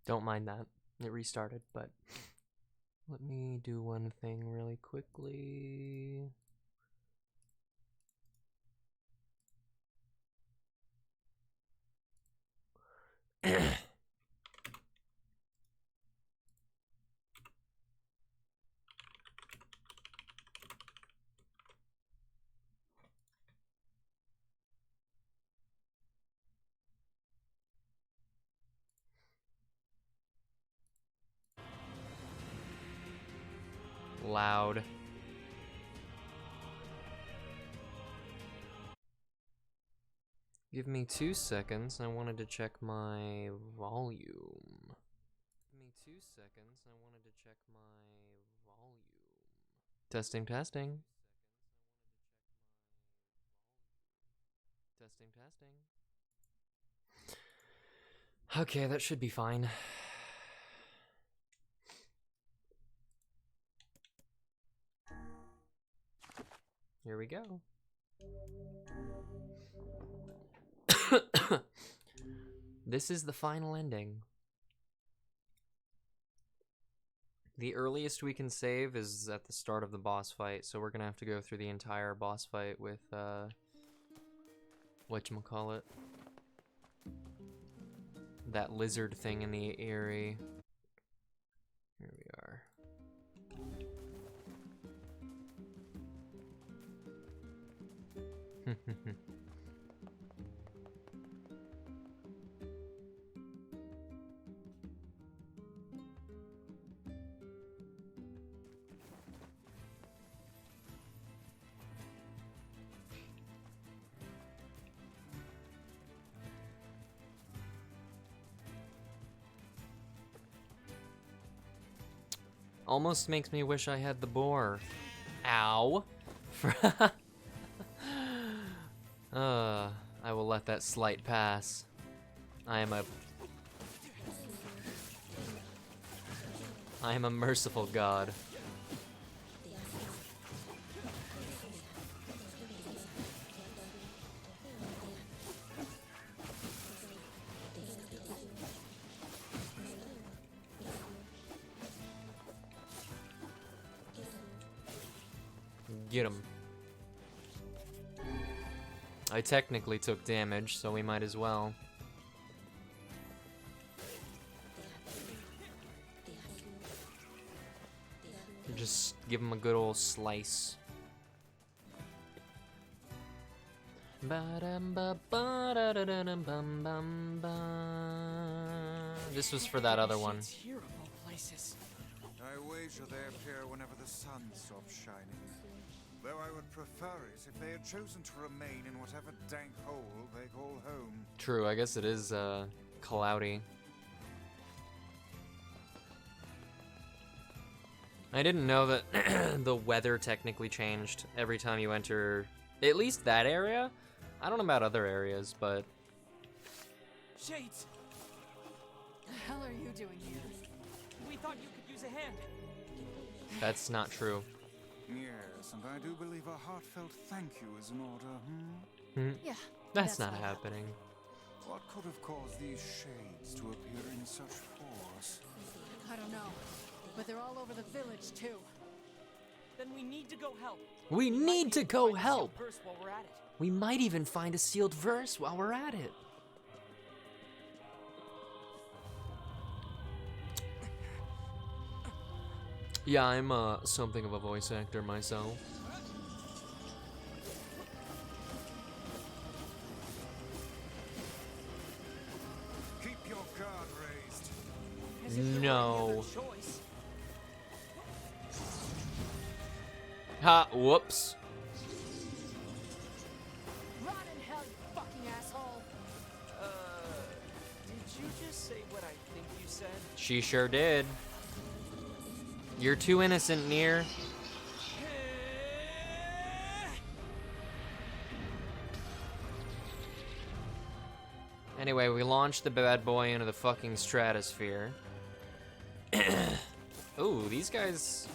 Don't mind that. It restarted, but let me do one thing really quickly. Loud. Give me 2 seconds. I wanted to check my volume. Give me 2 seconds. I wanted to check my volume. Testing, testing. Testing, testing. Okay, that should be fine. Here we go. This is the final ending. The earliest we can save is at the start of the boss fight, so we're gonna have to go through the entire boss fight with, whatchamacallit? That lizard thing in the Eyrie. Here we are. Almost makes me wish I had the boar. Ow. I will let that slight pass. I am a merciful god. Get him. I technically took damage, so we might as well. Just give him a good old slice. This was for that other one. I wager they appear whenever the sun stops shining. Though I would prefer it if they had chosen to remain in whatever dank hole they call home. True, I guess it is cloudy. I didn't know that the weather technically changed every time you enter at least that area. I don't know about other areas, but Shades! The hell are you doing here? We thought you could use a hand. that's not true. Yes, and I do believe a heartfelt thank you is in order, Yeah. That's not happening. What could have caused these shades to appear in such force? I don't know. But they're all over the village, too. Then we need to go help. We need to go Find a sealed help. purse while we're at it. We might even find a sealed verse while we're at it. Yeah, I'm something of a voice actor myself. Keep your guard raised. As if there were any No. other choice. Ha, whoops. Rot in hell, you fucking asshole! Did you just say what I think you said? She sure did. You're too innocent, NieR. Anyway, we launched the bad boy into the fucking stratosphere. Ooh, these guys...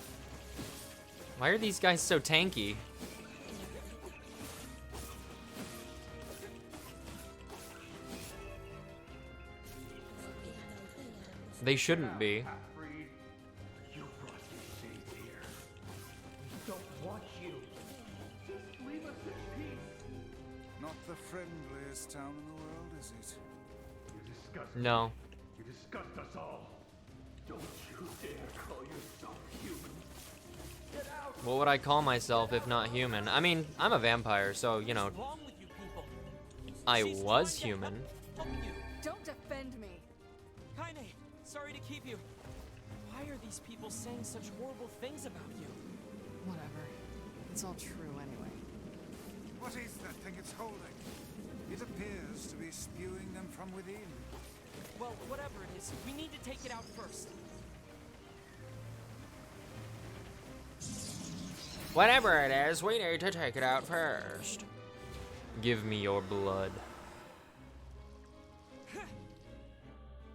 Why are these guys so tanky? They shouldn't be. Half-breed. You brought me shame here. We don't want you. Just leave us in peace. Not the friendliest town in the world, is it? You disgust No. me. You disgust us all. Don't you dare call yourself human. Get out. What would I call myself if not human? I mean, I'm a vampire, so, you know, What's wrong with you people? I She's was trying to human. help you. Don't defend me. Kaine, sorry to keep you. Why are these people saying such horrible things about you? Whatever. It's all true anyway. What is that thing it's holding? It appears to be spewing them from within. Well, whatever it is, we need to take it out first. Whatever it is, we need to take it out first. Give me your blood.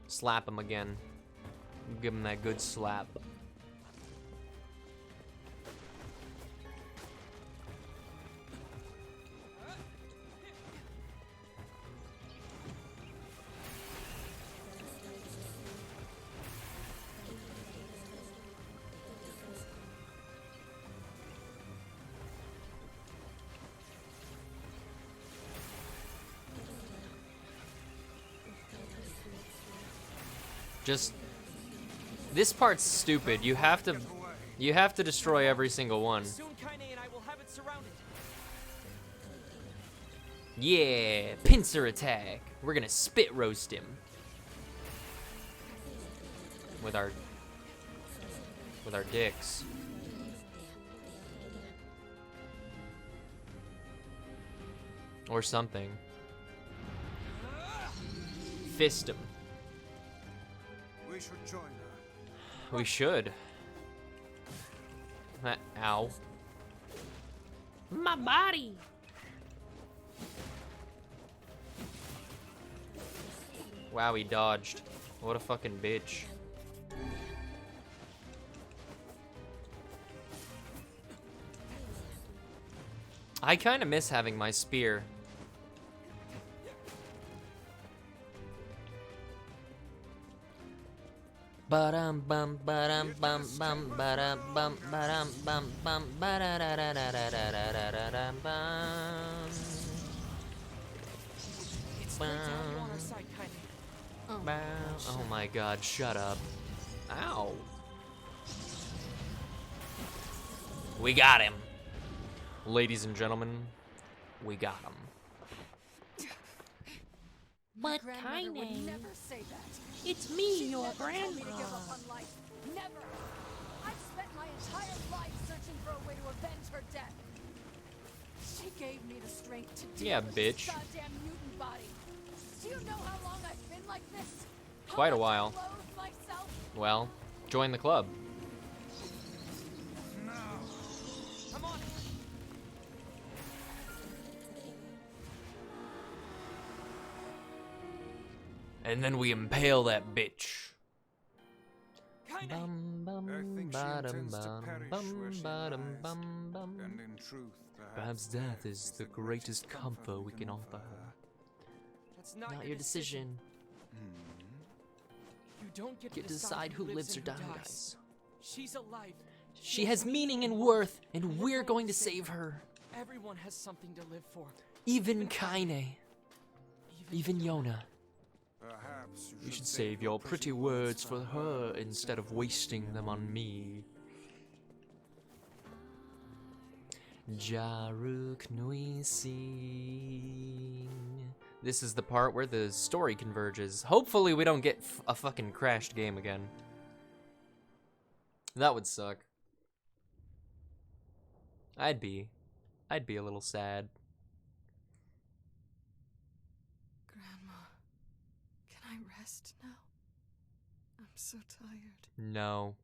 Slap him again. Give him that good slap. Just this part's stupid. You have to destroy every single one. Soon Kaine and I will have it surrounded. Yeah, pincer attack. We're gonna spit roast him with our dicks. Or something. Fist him. We should join her. We should. Ow. My body. Wow, he dodged. What a fucking bitch. I kind of miss having my spear. Ba-dum bum ba-dum bum bum ba-dum bum ba-dum bum bum ba-da-da-da-da-da-da-da-da-da-dum bum. It's the town on our side, Kaine. Oh, Bow. Oh my god, shut up. Ow. We got him. Ladies and gentlemen, we got him. my grandmother would never say that. It's me, She your never told me to grandma. give up on life. Never. I've spent my entire life searching for a way to avenge her death. She gave me the strength to deal Yeah, with bitch. this goddamn mutant body. Do you know how long I've been like this? How Quite a much I while. loathe myself? Well, join the club. Come on. And then we impale that bitch. Kaine. Bum, bum, I think she ba-dum, intends to bum, perish bum, where she ba-dum, lies. bum, bum. And in truth, Perhaps death is the greatest comfort we can offer her. That's Not your decision. You don't Get to decide who lives or and who dies. dies. She's alive. She has meaning and worth, and we're going to save her. Everyone has something to live for. Even Kaine. Even Yona. Perhaps You should save your pretty words for her instead of wasting them on me. Jaruk Nui Sing. This is the part where the story converges. Hopefully we don't get a fucking crashed game again. That would suck. I'd be a little sad. Grandma, can I rest now? I'm so tired. No.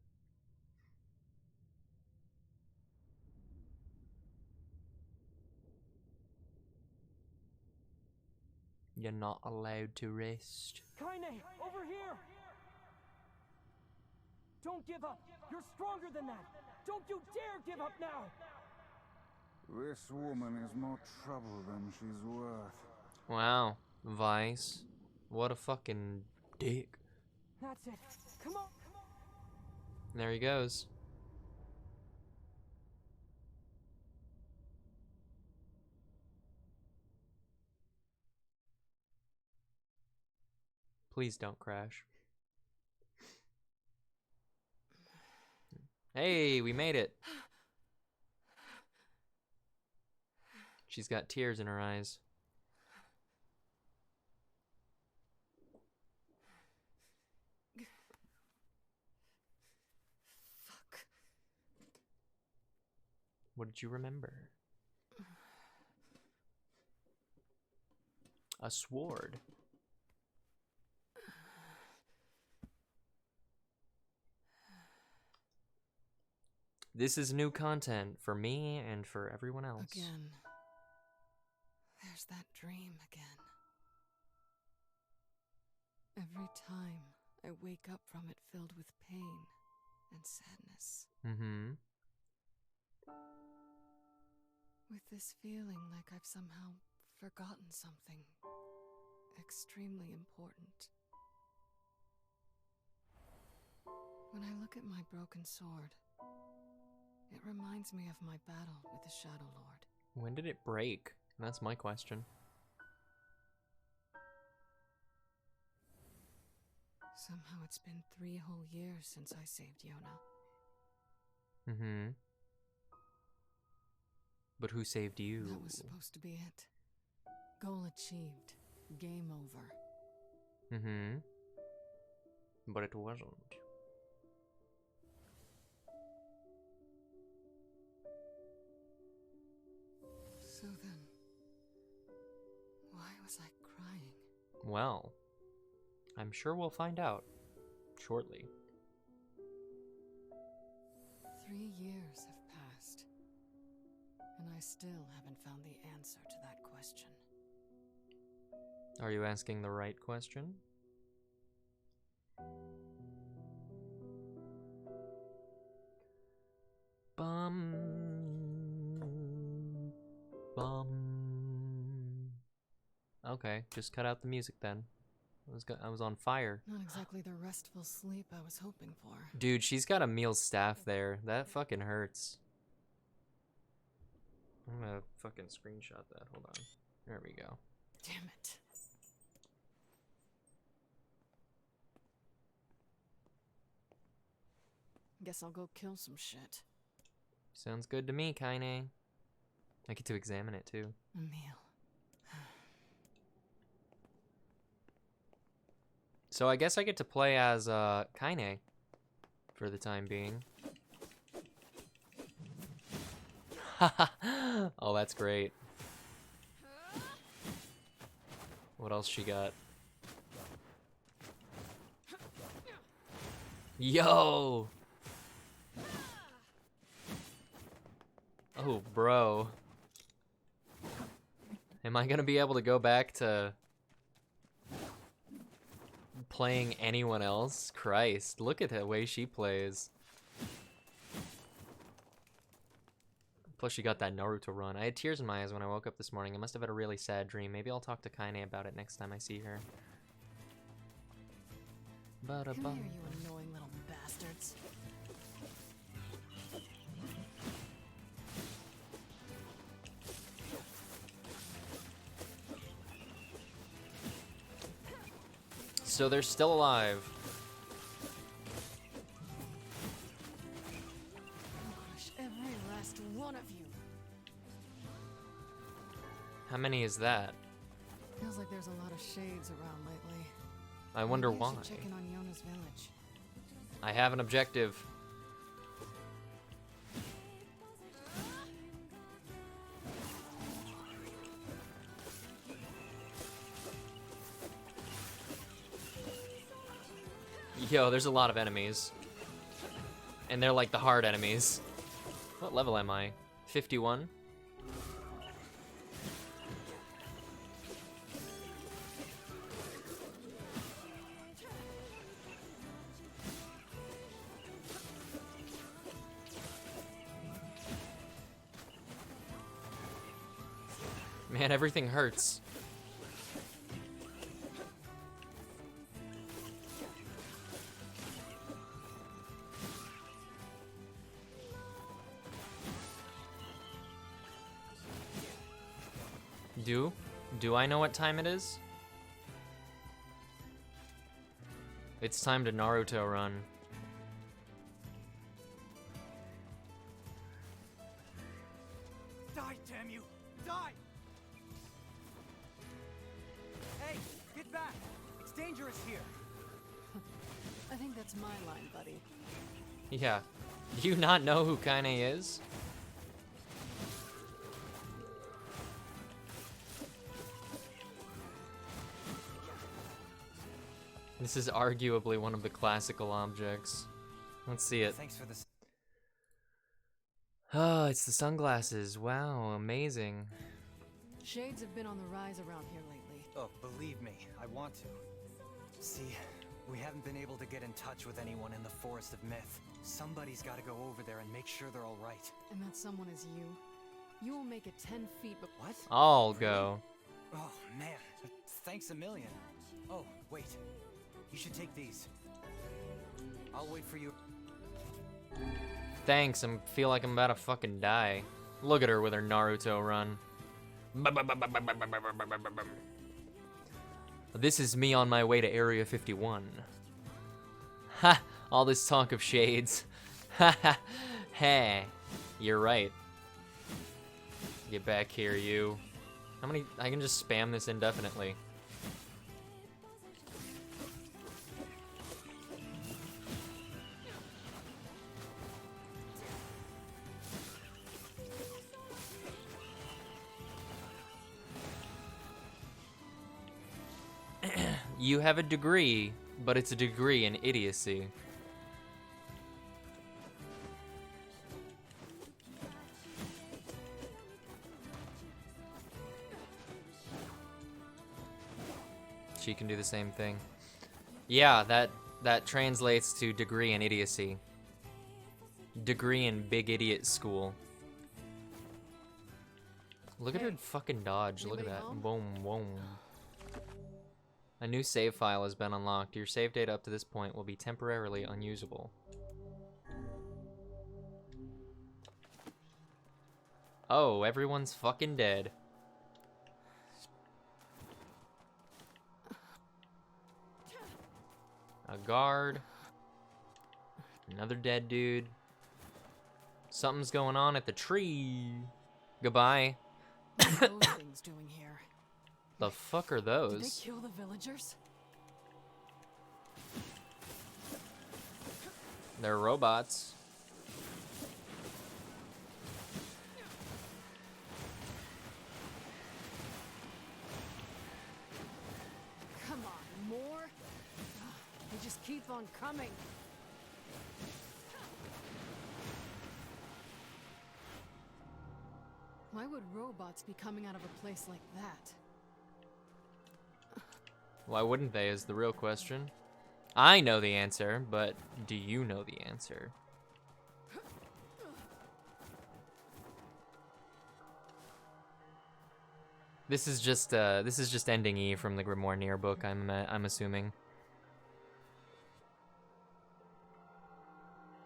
You're not allowed to rest. Kaine, over here! Don't give up. You're stronger than that. Don't you dare give up now. This woman is more trouble than she's worth. Wow, Vice. What a fucking dick. That's it. Come on. There he goes. Please don't crash. Hey, we made it. She's got tears in her eyes. Fuck. What did you remember? A sword. This is new content for me and for everyone else. Again. There's that dream again. Every time I wake up from it filled with pain and sadness. Mm-hmm. With this feeling like I've somehow forgotten something extremely important. When I look at my broken sword, it reminds me of my battle with the Shadow Lord. When did it break? That's my question. Somehow it's been 3 whole years since I saved Yona. Mm-hmm. But who saved you? That was supposed to be it. Goal achieved. Game over. Mm-hmm. But it wasn't. So then, why was I crying? Well, I'm sure we'll find out shortly. 3 years have passed, and I still haven't found the answer to that question. Are you asking the right question? Bum. Bum. Okay, just cut out the music then. I was on fire. Not exactly the restful sleep I was hoping for. Dude, she's got Emil's staff there. That fucking hurts. I'm gonna fucking screenshot that. Hold on. There we go. Damn it. Guess I'll go kill some shit. Sounds good to me, Kaine. I get to examine it too. Emil. So I guess I get to play as Kaine for the time being. Oh, that's great. What else she got? Yo! Oh, bro. Am I gonna be able to go back to playing anyone else? Christ, look at the way she plays. Plus she got that Naruto run. I had tears in my eyes when I woke up this morning. I must have had a really sad dream. Maybe I'll talk to Kaine about it next time I see her. Come here, you annoying little bastards. So they're still alive. Gosh, every last one of you. How many is that? Feels like there's a lot of shades around lately. I wonder Maybe I why. should check in on Yona's village. I have an objective. Yo, there's a lot of enemies. And they're like the hard enemies. What level am I? 51? Man, everything hurts. Do I know what time it is? It's time to Naruto run. Die, damn you! Die! Hey, get back! It's dangerous here. I think that's my line, buddy. Yeah. Do you not know who Kaine is? This is arguably one of the classical objects. Let's see it. Thanks for this. Oh, it's the sunglasses. Wow, amazing. Shades have been on the rise around here lately. Oh, believe me, I want to. See, we haven't been able to get in touch with anyone in the Forest of Myth. Somebody's got to go over there and make sure they're all right. And that someone is you. You will make it 10 feet, but What? I'll go. Oh, man. Thanks a million. Oh, wait. You should take these. I'll wait for you. Thanks, I feel like I'm about to fucking die. Look at her with her Naruto run. This is me on my way to Area 51. Ha! All this talk of shades. Ha ha! Hey, you're right. Get back here, you. How many? I can just spam this indefinitely. You have a degree, but it's a degree in idiocy. She can do the same thing. Yeah, that translates to degree in idiocy. Degree in big idiot school. Look at her fucking dodge. Look at that. Boom, boom. A new save file has been unlocked. Your save data up to this point will be temporarily unusable. Oh, everyone's fucking dead. A guard. Another dead dude. Something's going on at the tree. Goodbye. what are those things doing here? The fuck are Did those? they kill the villagers? They're robots. Come on, more? They just keep on coming. Why would robots be coming out of a place like that? Why wouldn't they is the real question. I know the answer, but do you know the answer? This is just ending E from the Grimoire NieR book, I'm assuming.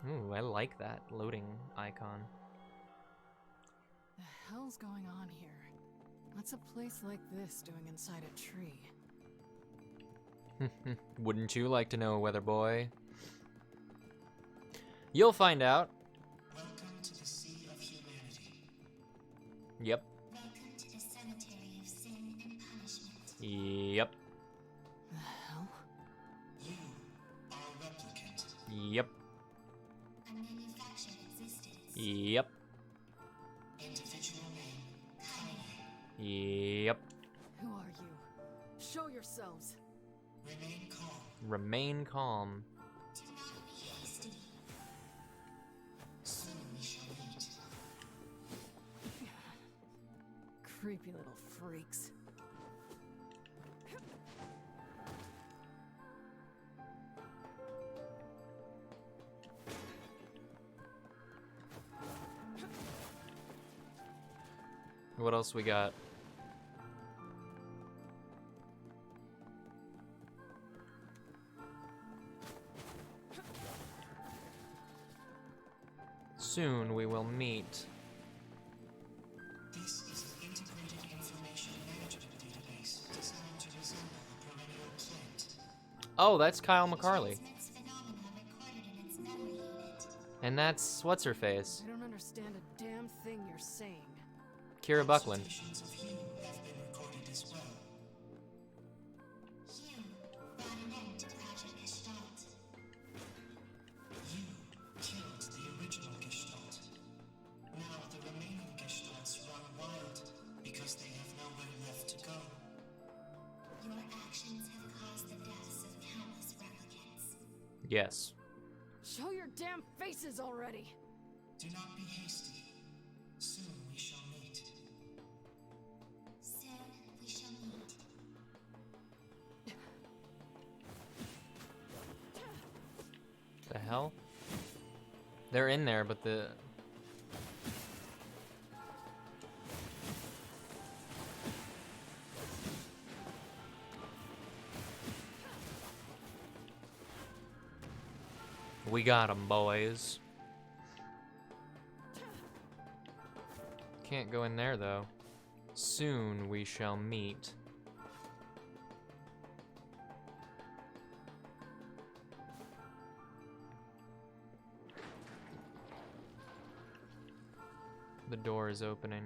Ooh, I like that loading icon. The hell's going on here? What's a place like this doing inside a tree? Wouldn't you like to know, Weather Boy? You'll find out. Welcome to the Sea of Humanity. Yep. Welcome to the Cemetery of Sin and Punishment. Yep. The hell? You are a replicant. Yep. A manufactured existence. Yep. Individual name, Kaine. Yep. Who are you? Show yourselves. Remain calm. Remain calm. Do not be hasty. Soon we shall meet. Creepy little freaks. What else we got? Soon we will meet. This is an integrated information Oh, that's Kyle McCarley. Transmits phenomena recorded in its memory unit. And that's what's-her-face? I don't understand a damn thing you're saying. Kira Buckland. Observations of you have been recorded as well. You brought an end to Project Gestalt. You killed the original Gestalt. Now the remaining Gestalts run wild because they have nowhere left to go. Your actions have caused the deaths of countless replicants. Yes. Show your damn faces already! Do not be hasty. Soon we shall meet. Soon we shall meet. The hell? They're in there, but the... We got 'em, boys. Can't go in there, though. Soon we shall meet. The door is opening.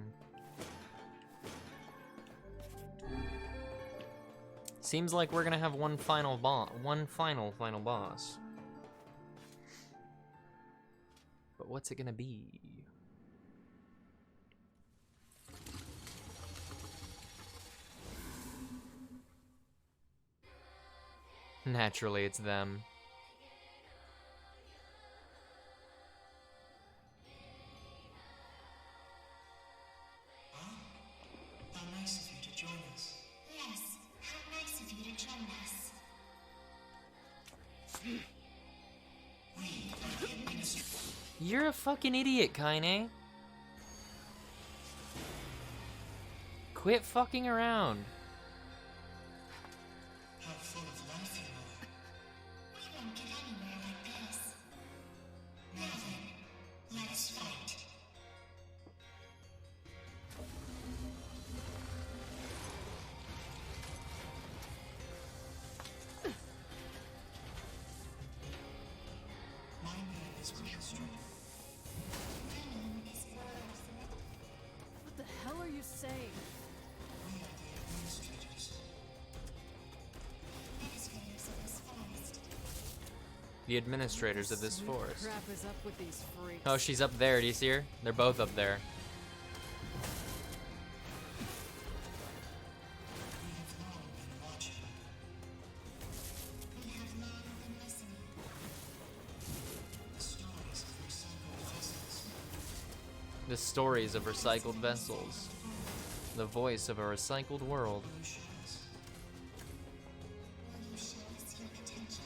Seems like we're gonna have one final boss. One final boss. But what's it gonna be? Naturally, it's them. How nice of you to join us. Yes, how nice of you to join us. We are the administrators. You're a fucking idiot, Kaine. Quit fucking around. How full of life you are. We won't get anywhere like this. Now then, let us fight. My name is Administrator. My name is Rose. What the hell are you saying? We are the administrators. Administrators of this forest. The administrators of this Sweet forest. crap is up with these freaks? Oh, she's up there. Do you see her? They're both up there. We have long been watching. We have long been listening. The stories of recycled vessels. The stories of recycled vessels. The voice of a recycled world. Solutions. Will you show us your potential?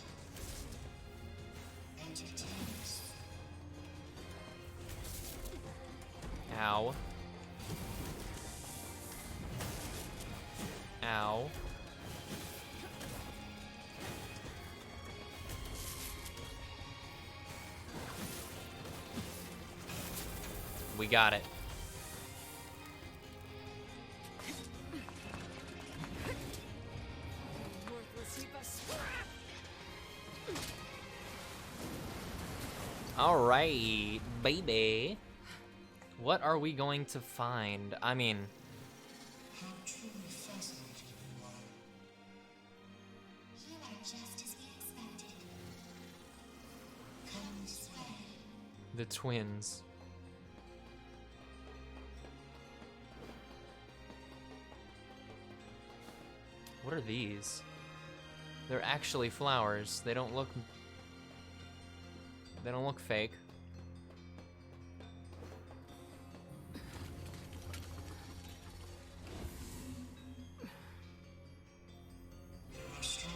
Entertain us. Ow. Ow. We got it. Worthless heap of scrap! All right, baby. What are we going to find? I mean, How truly fascinating you are. You are just as we expected. Come this way. the twins. What are these? They're actually flowers. They don't look fake. You are strong.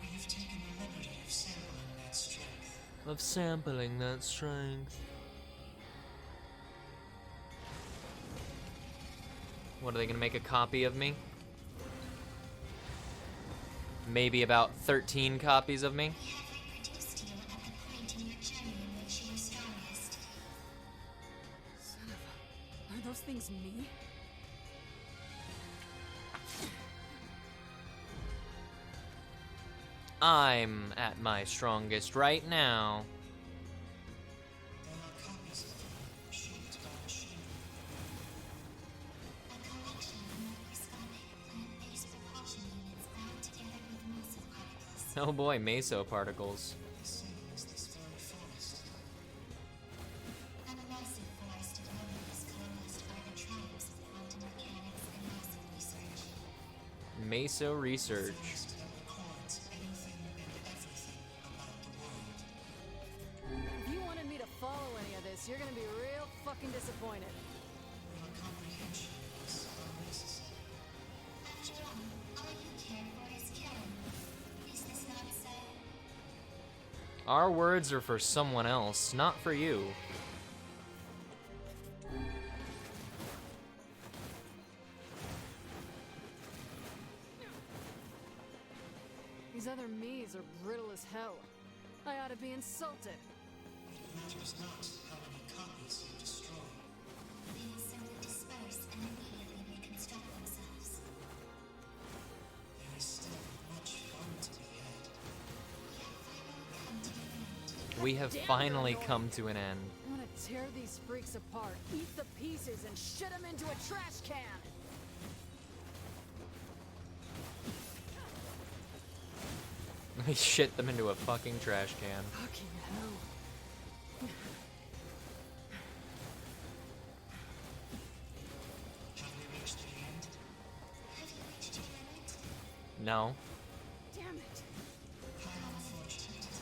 We have taken the liberty of sampling that strength. Of sampling that strength. What, are they gonna make a copy of me? Maybe about 13 copies of me? We have reproduced you at the point in your journey in which you were strongest. Son of a... Are those things me? I'm at my strongest right now. There are copies of them shaped by machinery. A collection of microscopic plant-based propulsion units bound together with meso particles. Oh boy, meso particles. The same as this very forest. A massive forest of memories coalesced by the triumphs of quantum mechanics and massive research. Meso research. Forest that records anything and everything about the world. If you wanted me to follow any of this, you're gonna be real fucking disappointed. Your comprehension is unnecessary. After all you care for is killing. Is this not so? Our words are for someone else, not for you. These other me's are brittle as hell. I ought to be insulted. It matters not how many copies you destroy. They will simply disperse and immediately reconstruct themselves. There is still much fun to be had. We have finally come to an end. We have finally come to an end. I'm gonna tear these freaks apart, eat the pieces, and shit them into a trash can! We shit them into a fucking trash can. Fucking hell. Have we reached the end? Have you reached your limit? No. Damn it. How unfortunate.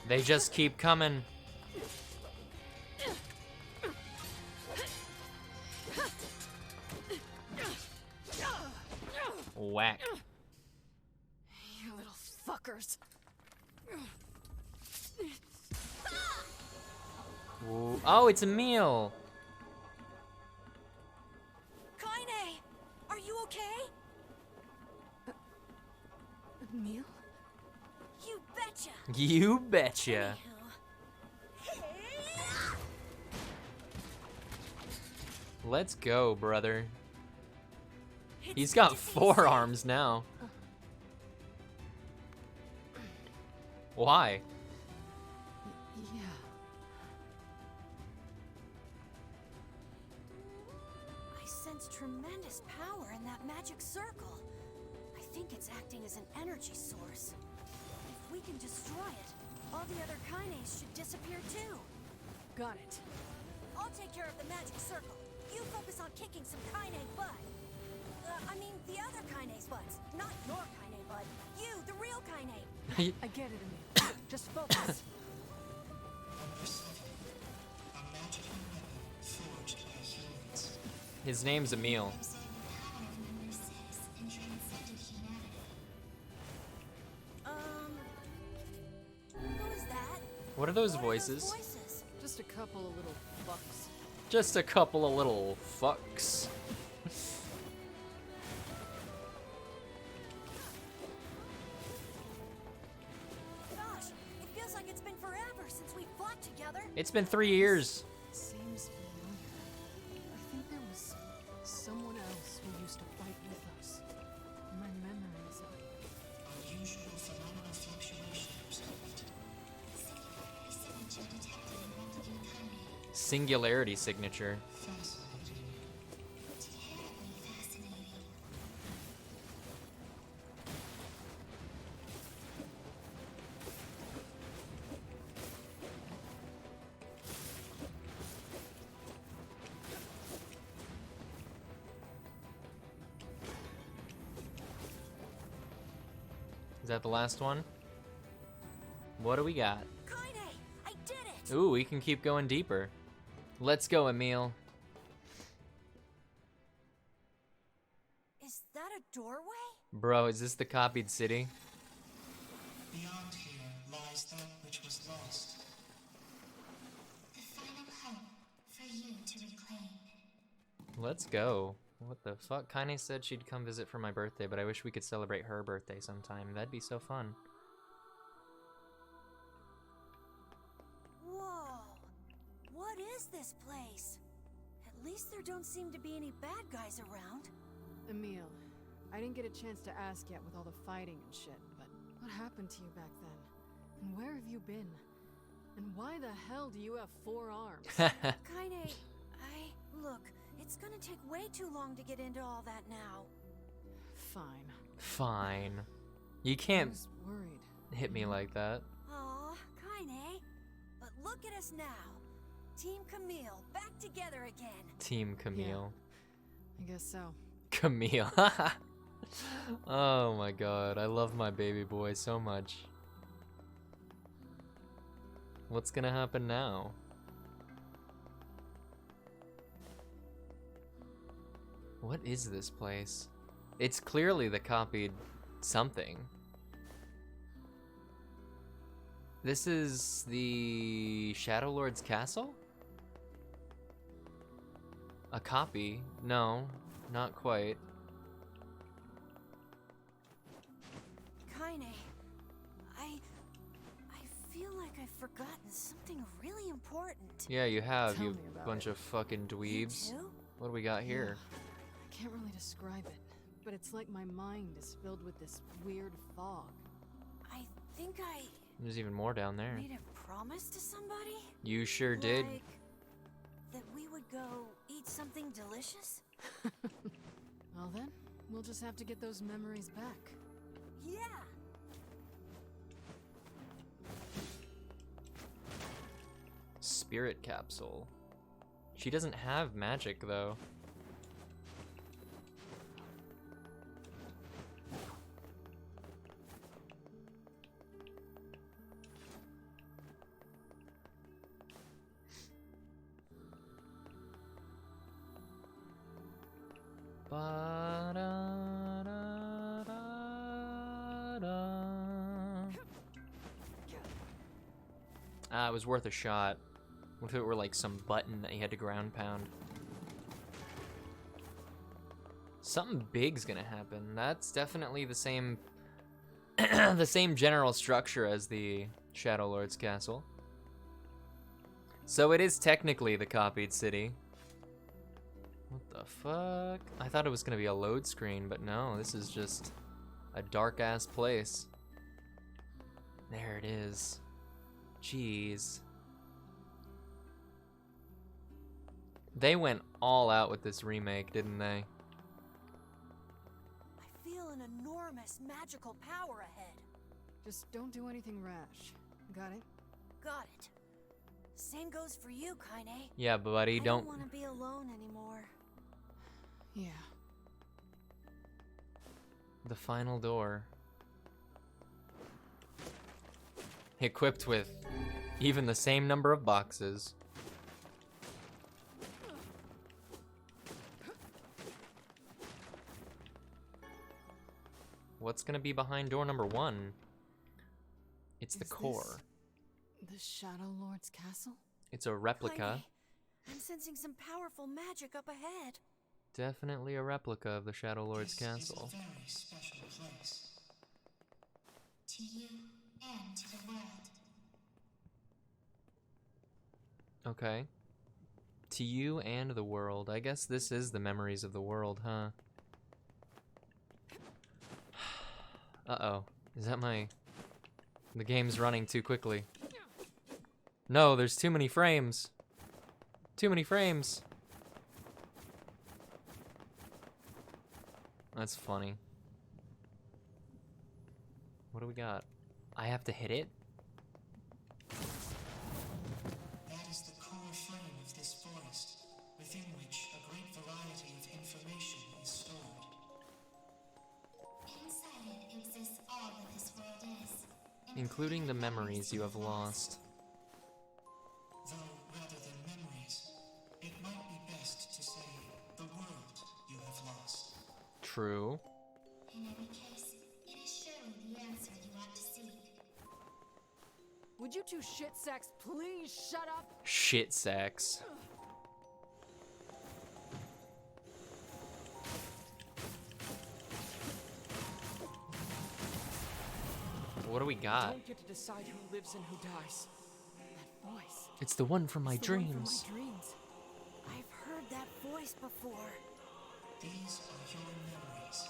They just keep coming. Whack. You little fuckers. Ooh. Oh, it's a meal. Kaine! Are you okay? Meal? You betcha! You betcha. Let's go, brother. He's got 4 arms now. Why? Yeah. I sense tremendous power in that magic circle. I think it's acting as an energy source. If we can destroy it, all the other kinaes should disappear too. Got it. I'll take care of the magic circle. You focus on kicking some kaine butt. I mean, the other kaine's butts. Not your kaine butt. You, the real kaine. I get it, Emil. Just focus. Number 7. A magical weapon forged by humans. His name's Emil. Absorb the power of number 6 and transcended humanity. Who is that? What are those What are voices? those voices? Just a couple of little fucks. Just a couple of little fucks. Gosh, it feels like it's been forever since we fought together. It's been 3 years. Seems familiar. I think there was someone else who used to fight with us. My memories are... Unusual phenomenal fluctuation observed. Singularity signature detected in replicant kinase. Singularity signature. Fascinating. Terribly fascinating. Is that the last one? What do we got? Kaine! I did it! Ooh, we can keep going deeper. Let's go, Emil. Is that a doorway? Bro, is this the copied city? Beyond here lies that which was lost. The final hope for you to reclaim. Let's go. What the fuck? Kaine said she'd come visit for my birthday, but I wish we could celebrate her birthday sometime. That'd be so fun. Whoa! What is this place? It At least there don't seem to be any bad guys around. Emil, I didn't get a chance to ask yet with all the fighting and shit, but what happened to you back then? And where have you been? And why the hell do you have 4 arms? Kinda... Look, it's gonna take way too long to get into all that now. Fine. Fine. You I can't was worried. hit me like that. Aw, kinda. But look at us now. Team Camille, back together again. Team Camille. I guess so. Camille. Oh my god, I love my baby boy so much. What's gonna happen now? What is this place? It's clearly the copied something. This is the Shadow Lord's castle? A copy? No, not quite. Kinda. I feel like I've forgotten something really important. Yeah, you have, Tell you me about bunch it. of fucking dweebs. You too? What do we got here? I can't really describe it, but it's like my mind is filled with this weird fog. I think I There's even more down there. made a promise to somebody? You sure did. Like, that we would go eat something delicious? Well then, we'll just have to get those memories back. Yeah! Spirit capsule. She doesn't have magic though. It was worth a shot. What if it were like some button that you had to ground pound? Something big's gonna happen. That's definitely the same the same general structure as the Shadow Lord's castle. So it is technically the copied city. What the fuck? I thought it was gonna be a load screen, but no, this is just a dark ass place. There it is. Jeez. They went all out with this remake, didn't they? I feel an enormous magical power ahead. Just don't do anything rash. Got it? Got it. Same goes for you, Kaine. Yeah, buddy, I don't... don't want to be alone anymore. Yeah. The final door. Equipped with even the same number of boxes. What's gonna be behind door number 1? It's the Is core. The Shadow Lord's castle? It's a replica. Kaine, I'm sensing some powerful magic up ahead. Definitely a replica of the Shadow Lord's castle. This is a very special place. To you and to the world. Okay. To you and the world. I guess this is the memories of the world, huh? Uh-oh. Is that my... The game's running too quickly. No, there's too many frames. Too many frames. That's funny. What do we got? I have to hit it? That is the core frame of this forest, within which a great variety of information is stored. Inside it exists all that this world is. Including the memories you have lost. Though, rather than memories, it might be best to say the world you have lost. True. In any case, it is surely the answer you want to seek. Would you two shit sacks please shut up? Shit sacks. What do we got? Don't get to decide who lives and who dies. That voice. It's the one from my It's the one from dreams. my dreams. I've heard that place before. These are your memories.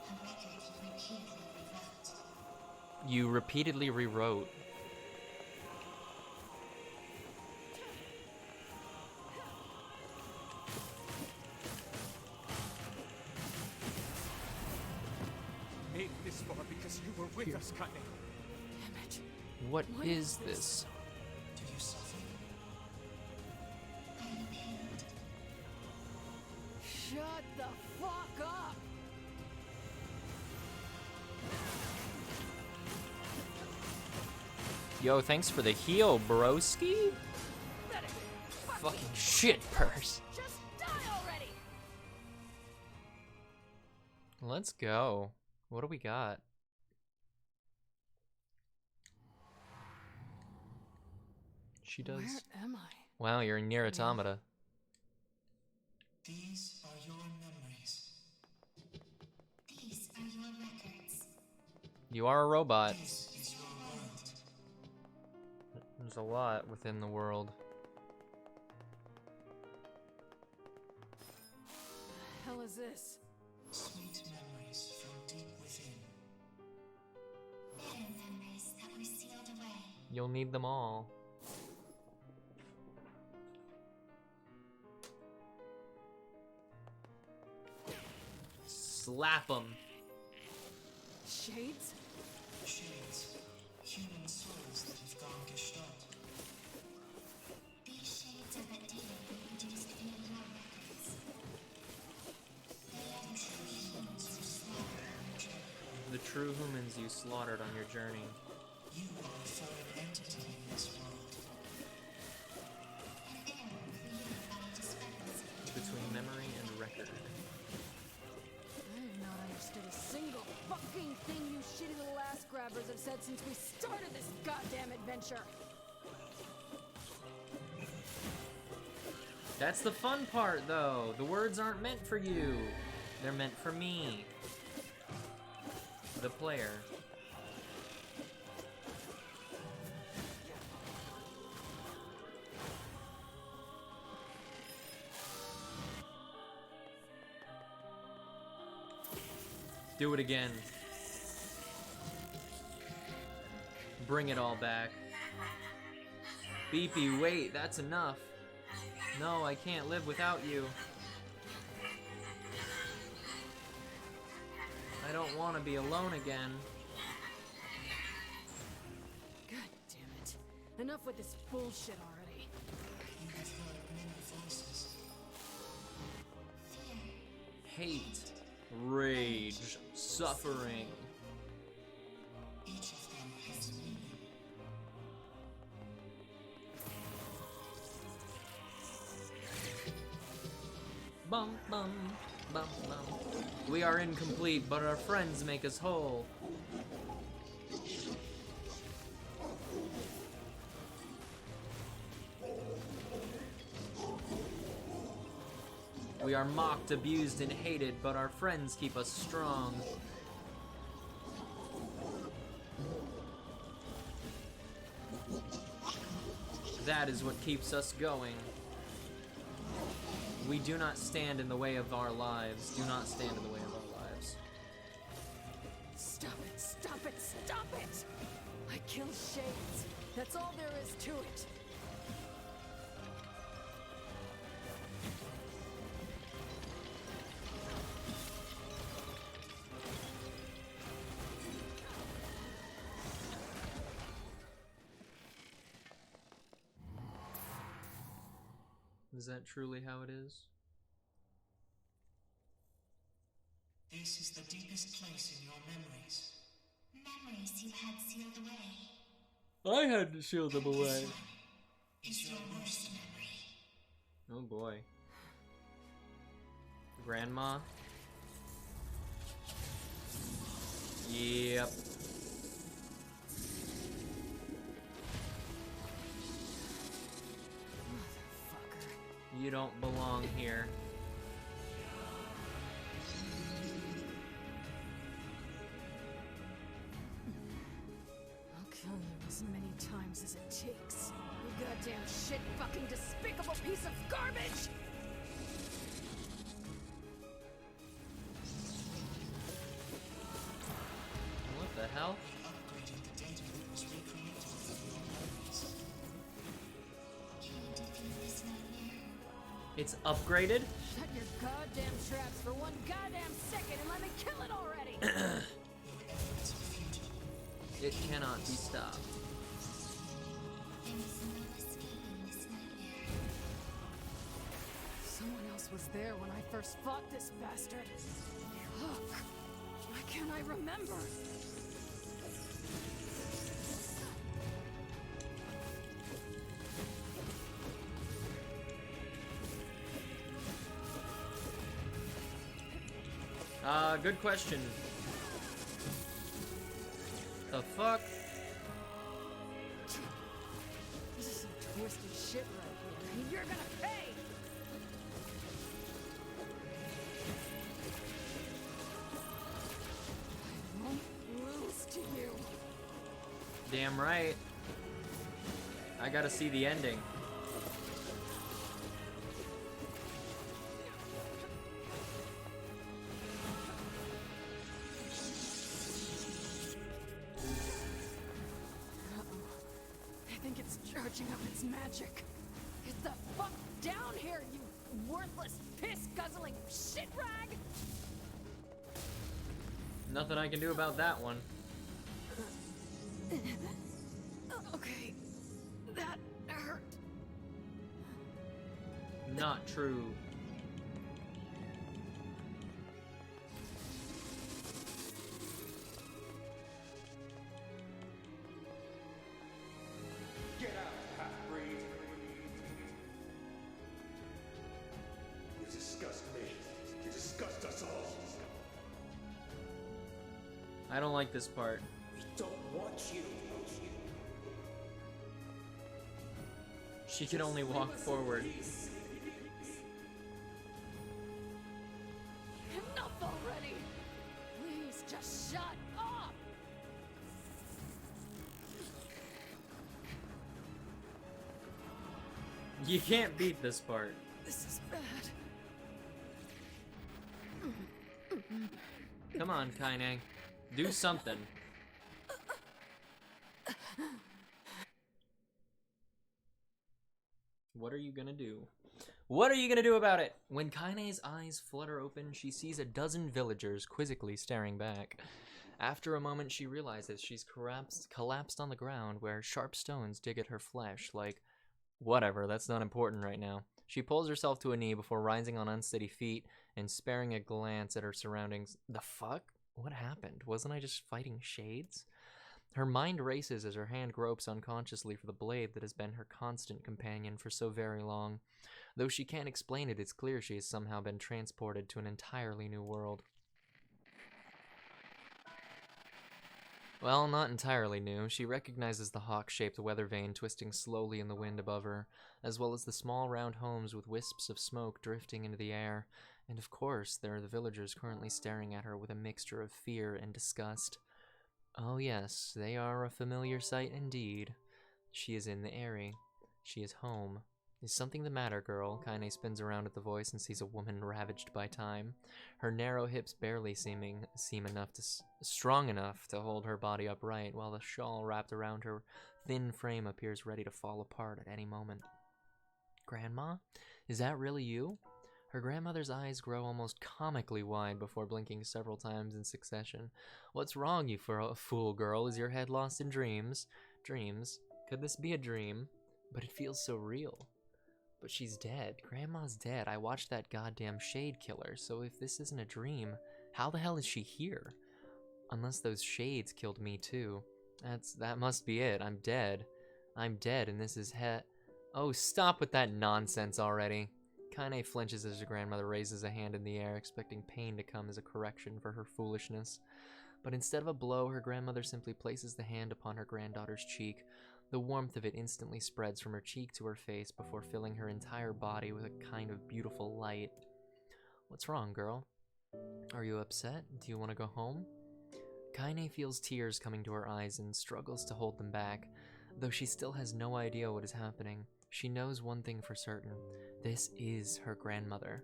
A record you repeatedly rewrote. You repeatedly rewrote. Made this far because you were with us, Kaine. Damn it. What What is is this? Do you suffer? Are you pained? Shut the fuck up! Yo, thanks for the heal, broski. Fucking shit, purse. Just die already! Let's go. What do we got? She does. Where am I? Wow, you're in NieR Automata. These are your memories. These are your records. You are a robot. This is your world. There's a lot within the world. The hell is this? Sweet memories from deep within. Hidden memories that were sealed away. You'll need them all. Slap them. Shades? Shades. Human souls that have gone gestalt. These shades are but data reproduced in your records. They are the true humans who slaughtered on your journey. The true humans you slaughtered on your journey. You are a foreign entity in this world. An error created by a discrepancy Between memory and record. I have not understood a single fucking thing you shitty little ass grabbers have said since we started this goddamn adventure. That's the fun part, though. The words aren't meant for you. They're meant for me. The player. Do it again. Bring it all back. Beepy, wait, that's enough. No, I can't live without you. I don't want to be alone again. God damn it. Enough with this bullshit already. You have heard many voices. Hate, rage, suffering. Each of them has meaning. Bum, bum, bum, bum. We are incomplete, but our friends make us whole. We are mocked, abused, and hated, but our friends keep us strong. That is what keeps us going. We do not stand in the way of our lives. Do not stand in the way of our lives. Stop it, stop it, stop it! I killed Shades. That's all there is to it. Is that truly how it is? This is the deepest place in your memories. memories you had sealed away. I had to shield them away. This one is your worst memory. Oh boy. Grandma? Yep. Motherfucker. You don't belong here. I'll kill you as many times as it takes. You got goddamn shit fucking despicable piece of garbage! What the hell? Upgraded the data that was recreated with your memories. Can you defeat this nightmare? It's upgraded? Shut your goddamn traps for one goddamn second and let me kill it already! Your efforts are futile. It cannot be stopped. There is no escaping this nightmare. Someone else was there when I first fought this bastard. Fuck. Why can't I remember? Good question. The fuck? This is some twisted shit right here, and you're gonna pay! I won't lose to you. Damn right. I gotta see the ending. I think it's charging up its magic. Get the fuck down here, you worthless, piss-guzzling shit rag! Nothing I can do about that one. Okay, that hurt. Not true. Get out, half-breed! You disgust me. You disgust us all. I don't like this part. We don't want you. She can only walk forward. Enough already! Please, just shut up! You can't beat this part. This is bad. Come on, Kaine. Do something. What are you gonna do? What are you gonna do about it? When Kaine's eyes flutter open, she sees a dozen villagers quizzically staring back. After a moment, she realizes she's collapsed on the ground where sharp stones dig at her flesh like, whatever, that's not important right now. She pulls herself to a knee before rising on unsteady feet and sparing a glance at her surroundings. The fuck? What happened? Wasn't I just fighting shades? Her mind races as her hand gropes unconsciously for the blade that has been her constant companion for so very long. Though she can't explain it, it's clear she has somehow been transported to an entirely new world. Well, not entirely new. She recognizes the hawk-shaped weather vane twisting slowly in the wind above her, as well as the small round homes with wisps of smoke drifting into the air. And of course, there are the villagers currently staring at her with a mixture of fear and disgust. Oh yes, they are a familiar sight indeed. She is in the Eyrie. She is home. Is something the matter, girl? Kaine spins around at the voice and sees a woman ravaged by time. Her narrow hips barely seem strong enough to hold her body upright, while the shawl wrapped around her thin frame appears ready to fall apart at any moment. Grandma? Is that really you? Her grandmother's eyes grow almost comically wide before blinking several times in succession. What's wrong, you fool girl? Is your head lost in dreams? Dreams? Could this be a dream? But it feels so real. But she's dead. Grandma's dead. I watched that goddamn shade killer, so if this isn't a dream, how the hell is she here? Unless those shades killed me too. That must be it. I'm dead. I'm dead, and this is Oh, stop with that nonsense already. Kaine flinches as her grandmother raises a hand in the air, expecting pain to come as a correction for her foolishness. But instead of a blow, her grandmother simply places the hand upon her granddaughter's cheek. The warmth of it instantly spreads from her cheek to her face before filling her entire body with a kind of beautiful light. What's wrong, girl? Are you upset? Do you want to go home? Kaine feels tears coming to her eyes and struggles to hold them back. Though she still has no idea what is happening, she knows one thing for certain. This is her grandmother.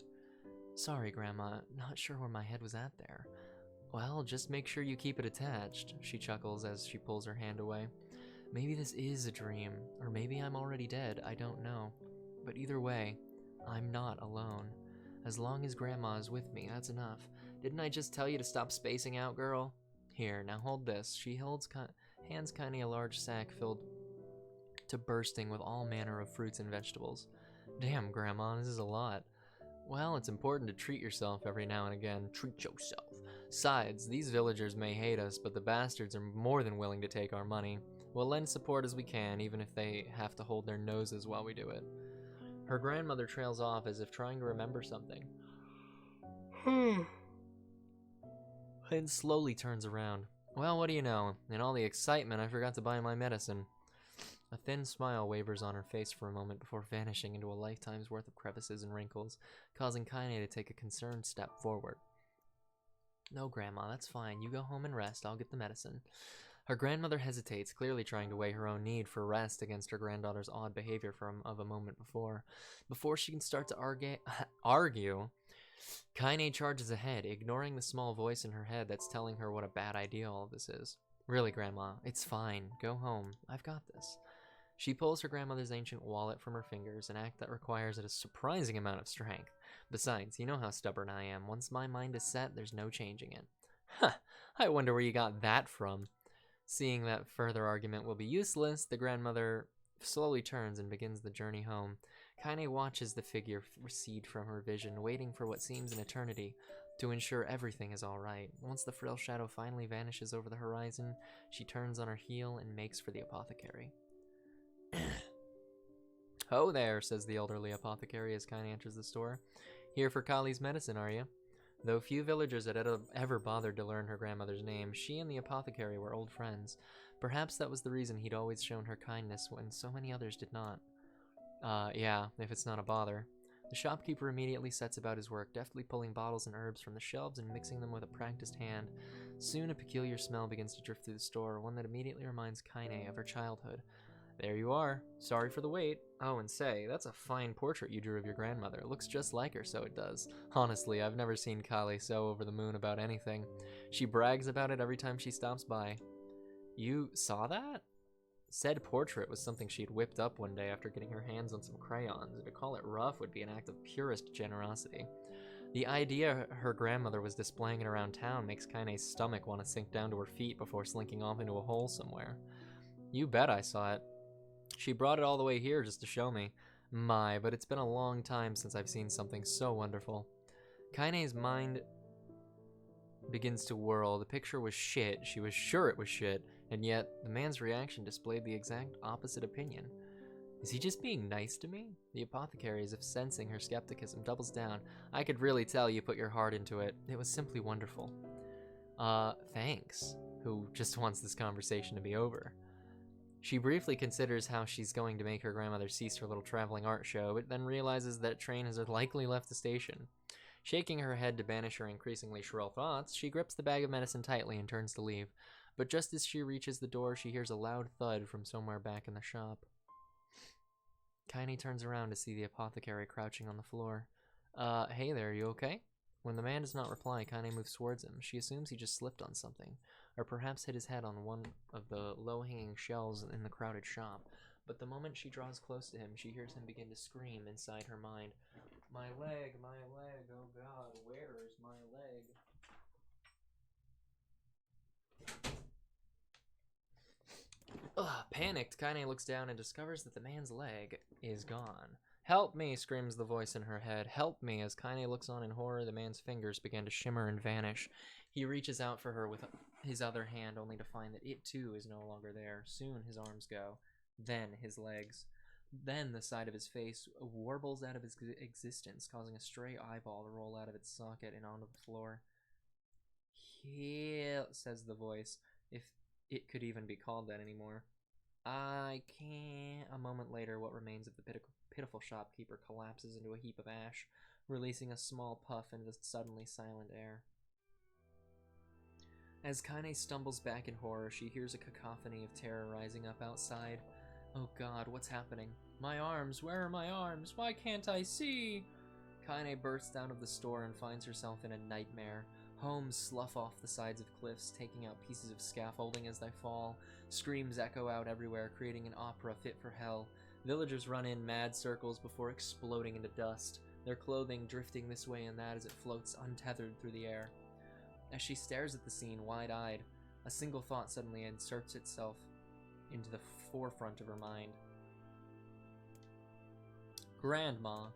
Sorry, Grandma, not sure where my head was at there. Well, just make sure you keep it attached, she chuckles as she pulls her hand away. Maybe this is a dream, or maybe I'm already dead, I don't know. But either way, I'm not alone. As long as Grandma is with me, that's enough. Didn't I just tell you to stop spacing out, girl? Here, now hold this. She hands Kaine a large sack filled to bursting with all manner of fruits and vegetables. Damn, Grandma, this is a lot. Well, it's important to treat yourself every now and again. Treat yourself. Besides, these villagers may hate us, but the bastards are more than willing to take our money. We'll lend support as we can, even if they have to hold their noses while we do it. Her grandmother trails off as if trying to remember something. And slowly turns around. Well, what do you know? In all the excitement, I forgot to buy my medicine. A thin smile wavers on her face for a moment before vanishing into a lifetime's worth of crevices and wrinkles, causing Kaine to take a concerned step forward. No, Grandma, that's fine. You go home and rest. I'll get the medicine. Her grandmother hesitates, clearly trying to weigh her own need for rest against her granddaughter's odd behavior of a moment before. Before she can start to argue, Kaine charges ahead, ignoring the small voice in her head that's telling her what a bad idea all this is. Really, Grandma, it's fine. Go home. I've got this. She pulls her grandmother's ancient wallet from her fingers, an act that requires a surprising amount of strength. Besides, you know how stubborn I am. Once my mind is set, there's no changing it. Huh, I wonder where you got that from. Seeing that further argument will be useless, the grandmother slowly turns and begins the journey home. Kaine watches the figure recede from her vision, waiting for what seems an eternity to ensure everything is all right. Once the frail shadow finally vanishes over the horizon, she turns on her heel and makes for the apothecary. Ho there, says the elderly apothecary as Kaine enters the store. Here for Kali's medicine, are you? Though few villagers had ever bothered to learn her grandmother's name, she and the apothecary were old friends. Perhaps that was the reason he'd always shown her kindness when so many others did not. Yeah, if it's not a bother. The shopkeeper immediately sets about his work, deftly pulling bottles and herbs from the shelves and mixing them with a practiced hand. Soon a peculiar smell begins to drift through the store, one that immediately reminds Kaine of her childhood. There you are. Sorry for the wait. Oh, and say, that's a fine portrait you drew of your grandmother. It looks just like her, so it does. Honestly, I've never seen Kali so over the moon about anything. She brags about it every time she stops by. You saw that? Said portrait was something she'd whipped up one day after getting her hands on some crayons, and to call it rough would be an act of purest generosity. The idea her grandmother was displaying it around town makes Kaine's stomach want to sink down to her feet before slinking off into a hole somewhere. You bet I saw it. She brought it all the way here just to show me. My, but it's been a long time since I've seen something so wonderful. Kaine's mind begins to whirl. The picture was shit. She was sure it was shit. And yet, the man's reaction displayed the exact opposite opinion. Is he just being nice to me? The apothecary, as if sensing her skepticism, doubles down. I could really tell you put your heart into it. It was simply wonderful. Thanks. Who just wants this conversation to be over. She briefly considers how she's going to make her grandmother cease her little traveling art show, but then realizes that train has likely left the station. Shaking her head to banish her increasingly shrill thoughts, she grips the bag of medicine tightly and turns to leave. But just as she reaches the door, she hears a loud thud from somewhere back in the shop. Kaine turns around to see the apothecary crouching on the floor. Hey there, you okay? When the man does not reply, Kaine moves towards him. She assumes he just slipped on something, or perhaps hit his head on one of the low-hanging shelves in the crowded shop. But the moment she draws close to him, she hears him begin to scream inside her mind. My leg, oh god, where is my leg? Panicked, Kaine looks down and discovers that the man's leg is gone. Help me, screams the voice in her head. Help me. As Kaine looks on in horror, the man's fingers begin to shimmer and vanish. He reaches out for her with his other hand, only to find that it too is no longer there. Soon his arms go, then his legs. Then the side of his face warbles out of his existence, causing a stray eyeball to roll out of its socket and onto the floor. Heal, says the voice, if it could even be called that anymore. I can't. A moment later, what remains of the pitiful shopkeeper collapses into a heap of ash, releasing a small puff into the suddenly silent air. As Kaine stumbles back in horror, she hears a cacophony of terror rising up outside. Oh god, what's happening? My arms, where are my arms? Why can't I see? Kaine bursts out of the store and finds herself in a nightmare. Homes slough off the sides of cliffs, taking out pieces of scaffolding as they fall. Screams echo out everywhere, creating an opera fit for hell. Villagers run in mad circles before exploding into dust, their clothing drifting this way and that as it floats untethered through the air. As she stares at the scene, wide-eyed, a single thought suddenly inserts itself into the forefront of her mind. Grandma.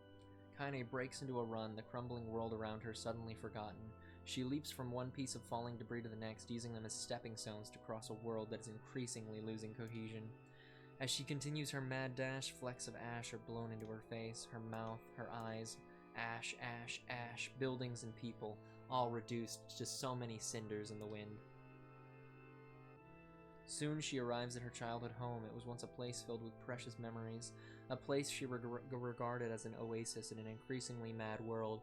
Kaine breaks into a run, the crumbling world around her suddenly forgotten. She leaps from one piece of falling debris to the next, using them as stepping stones to cross a world that is increasingly losing cohesion. As she continues her mad dash, flecks of ash are blown into her face, her mouth, her eyes. Ash, ash, ash, buildings and people, all reduced to so many cinders in the wind. Soon she arrives at her childhood home. It was once a place filled with precious memories, a place she regarded as an oasis in an increasingly mad world.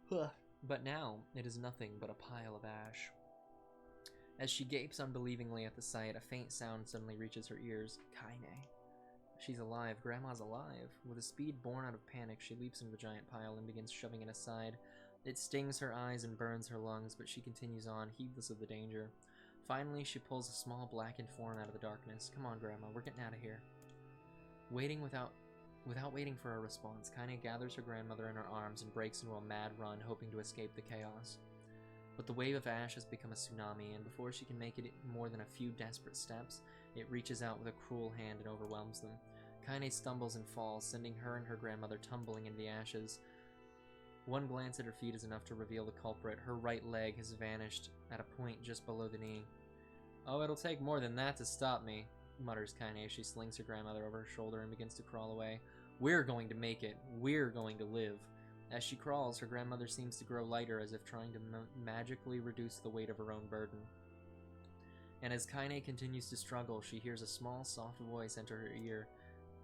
But now, it is nothing but a pile of ash. As she gapes unbelievingly at the sight, a faint sound suddenly reaches her ears. Kaine. She's alive. Grandma's alive. With a speed born out of panic, she leaps into the giant pile and begins shoving it aside. It stings her eyes and burns her lungs, but she continues on, heedless of the danger. Finally, she pulls a small blackened form out of the darkness. Come on, Grandma, we're getting out of here. Without waiting for a response, Kaine gathers her grandmother in her arms and breaks into a mad run, hoping to escape the chaos. But the wave of ash has become a tsunami, and before she can make it more than a few desperate steps, it reaches out with a cruel hand and overwhelms them. Kaine stumbles and falls, sending her and her grandmother tumbling into the ashes. One glance at her feet is enough to reveal the culprit. Her right leg has vanished at a point just below the knee. "Oh, it'll take more than that to stop me," mutters Kaine as she slings her grandmother over her shoulder and begins to crawl away. "We're going to make it. We're going to live." As she crawls, her grandmother seems to grow lighter, as if trying to magically reduce the weight of her own burden. And as Kaine continues to struggle, she hears a small, soft voice enter her ear.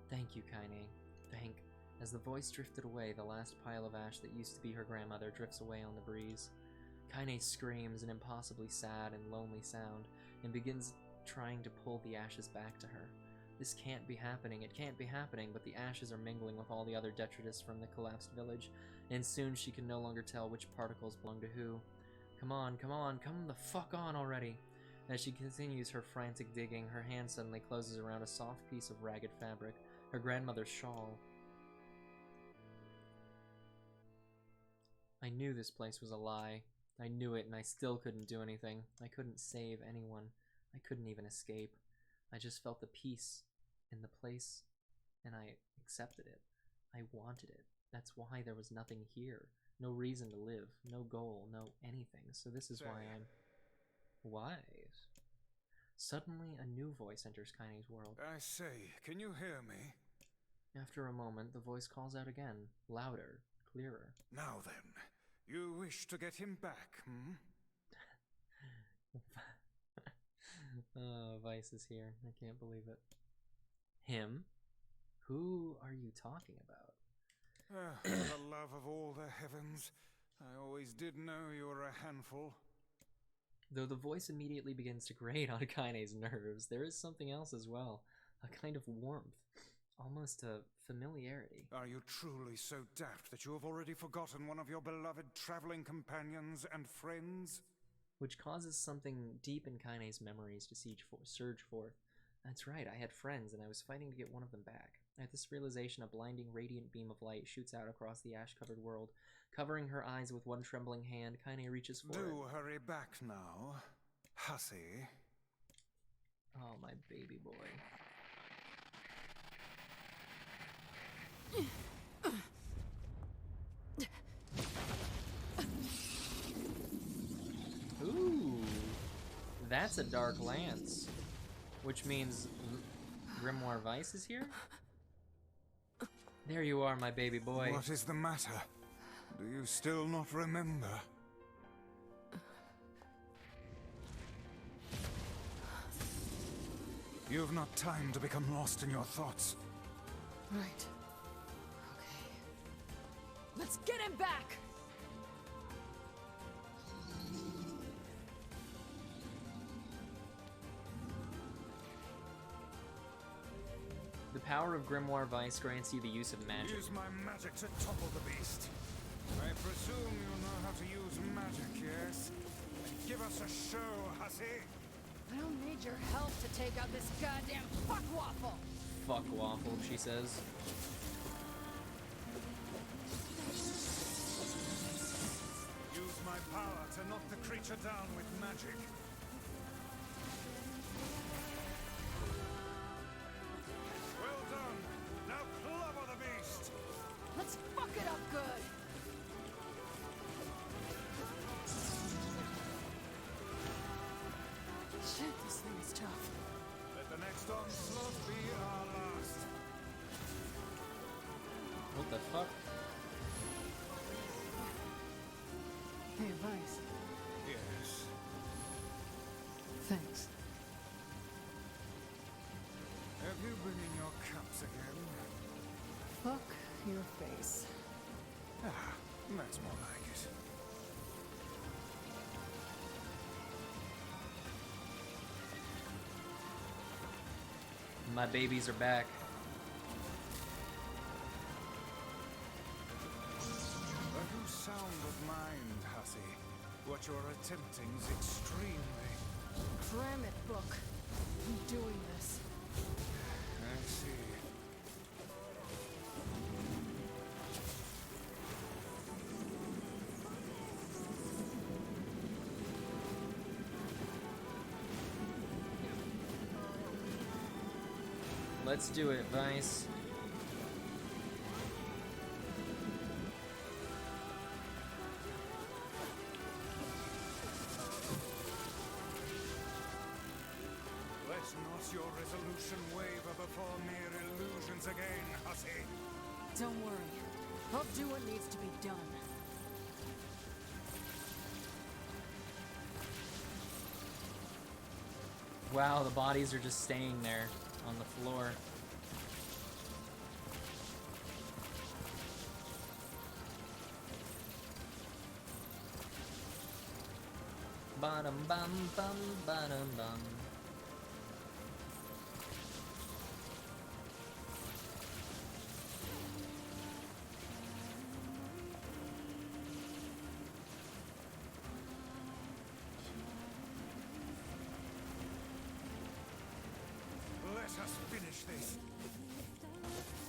"Thank you, Kaine. Thank..." As the voice drifted away, the last pile of ash that used to be her grandmother drifts away on the breeze. Kaine screams an impossibly sad and lonely sound, and begins trying to pull the ashes back to her. This can't be happening, it can't be happening, but the ashes are mingling with all the other detritus from the collapsed village, and soon she can no longer tell which particles belong to who. Come on, come the fuck on already! As she continues her frantic digging, her hand suddenly closes around a soft piece of ragged fabric, her grandmother's shawl. I knew this place was a lie. I knew it, and I still couldn't do anything. I couldn't save anyone. I couldn't even escape. I just felt the peace in the place, and I accepted it. I wanted it. That's why there was nothing here. No reason to live. No goal. No anything. So this is why I'm wise. Suddenly, a new voice enters Kaine's world. I say, can you hear me? After a moment, the voice calls out again, louder, clearer. Now then, you wish to get him back, hmm? Oh, Vice is here. I can't believe it. Him? Who are you talking about? For the love of all the heavens, I always did know you were a handful. Though the voice immediately begins to grate on Kaine's nerves, there is something else as well. A kind of warmth. Almost a familiarity. Are you truly so daft that you have already forgotten one of your beloved traveling companions and friends? Which causes something deep in Kaine's memories to surge forth. That's right, I had friends, and I was fighting to get one of them back. At this realization, a blinding, radiant beam of light shoots out across the ash-covered world. Covering her eyes with one trembling hand, Kaine reaches for it. Do hurry back now, hussy. Oh, my baby boy. Ooh, that's a dark lance, which means Grimoire Vice is here? There you are, my baby boy. What is the matter? Do you still not remember? You've not time to become lost in your thoughts. Right. Okay. Let's get him back! power of Grimoire Vice grants you the use of magic. Use my magic to topple the beast. I presume you know how to use magic, yes? Give us a show, hussy. I don't need your help to take out this goddamn fuck waffle. Fuck waffle, she says. Use my power to knock the creature down with magic. Well done. Now clobber the beast. Let's fuck it up good. Shit, this thing is tough. Let the next onslaught be our last. What the fuck? Hey, Vice. Yes. Thanks. Have you been in your cups again? Fuck your face. Ah, that's more like it. My babies are back. A new sound of mind, hussy. What you're attempting is extremely... Cram it, book. I'm doing this. I see. Let's do it, Vice. Let not your resolution waver before mere illusions again, hussy. Don't worry. I'll do what needs to be done. Wow, the bodies are just staying there on the floor. Bottom bum bum bottom bum. Let us finish this.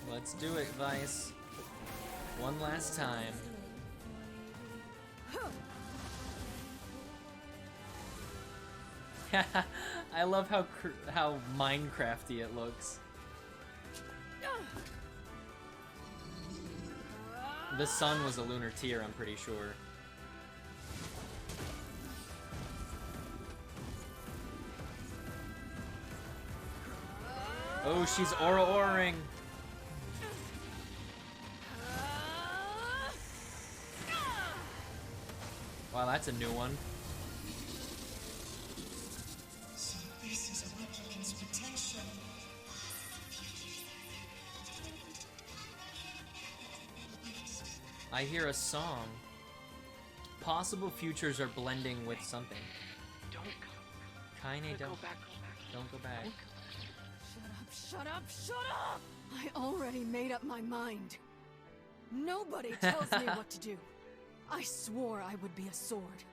Let's do it, Vice. One last time. I love how Minecrafty it looks. The sun was a lunar tear, I'm pretty sure. Oh, she's aura-oraing. Wow, that's a new one. So this is a replicant's potential. I hear a song. Possible futures are blending with something. Don't go. Kaine, Go back. don't go back. Shut up, shut up! I already made up my mind. Nobody tells me what to do. I swore I would be a sword.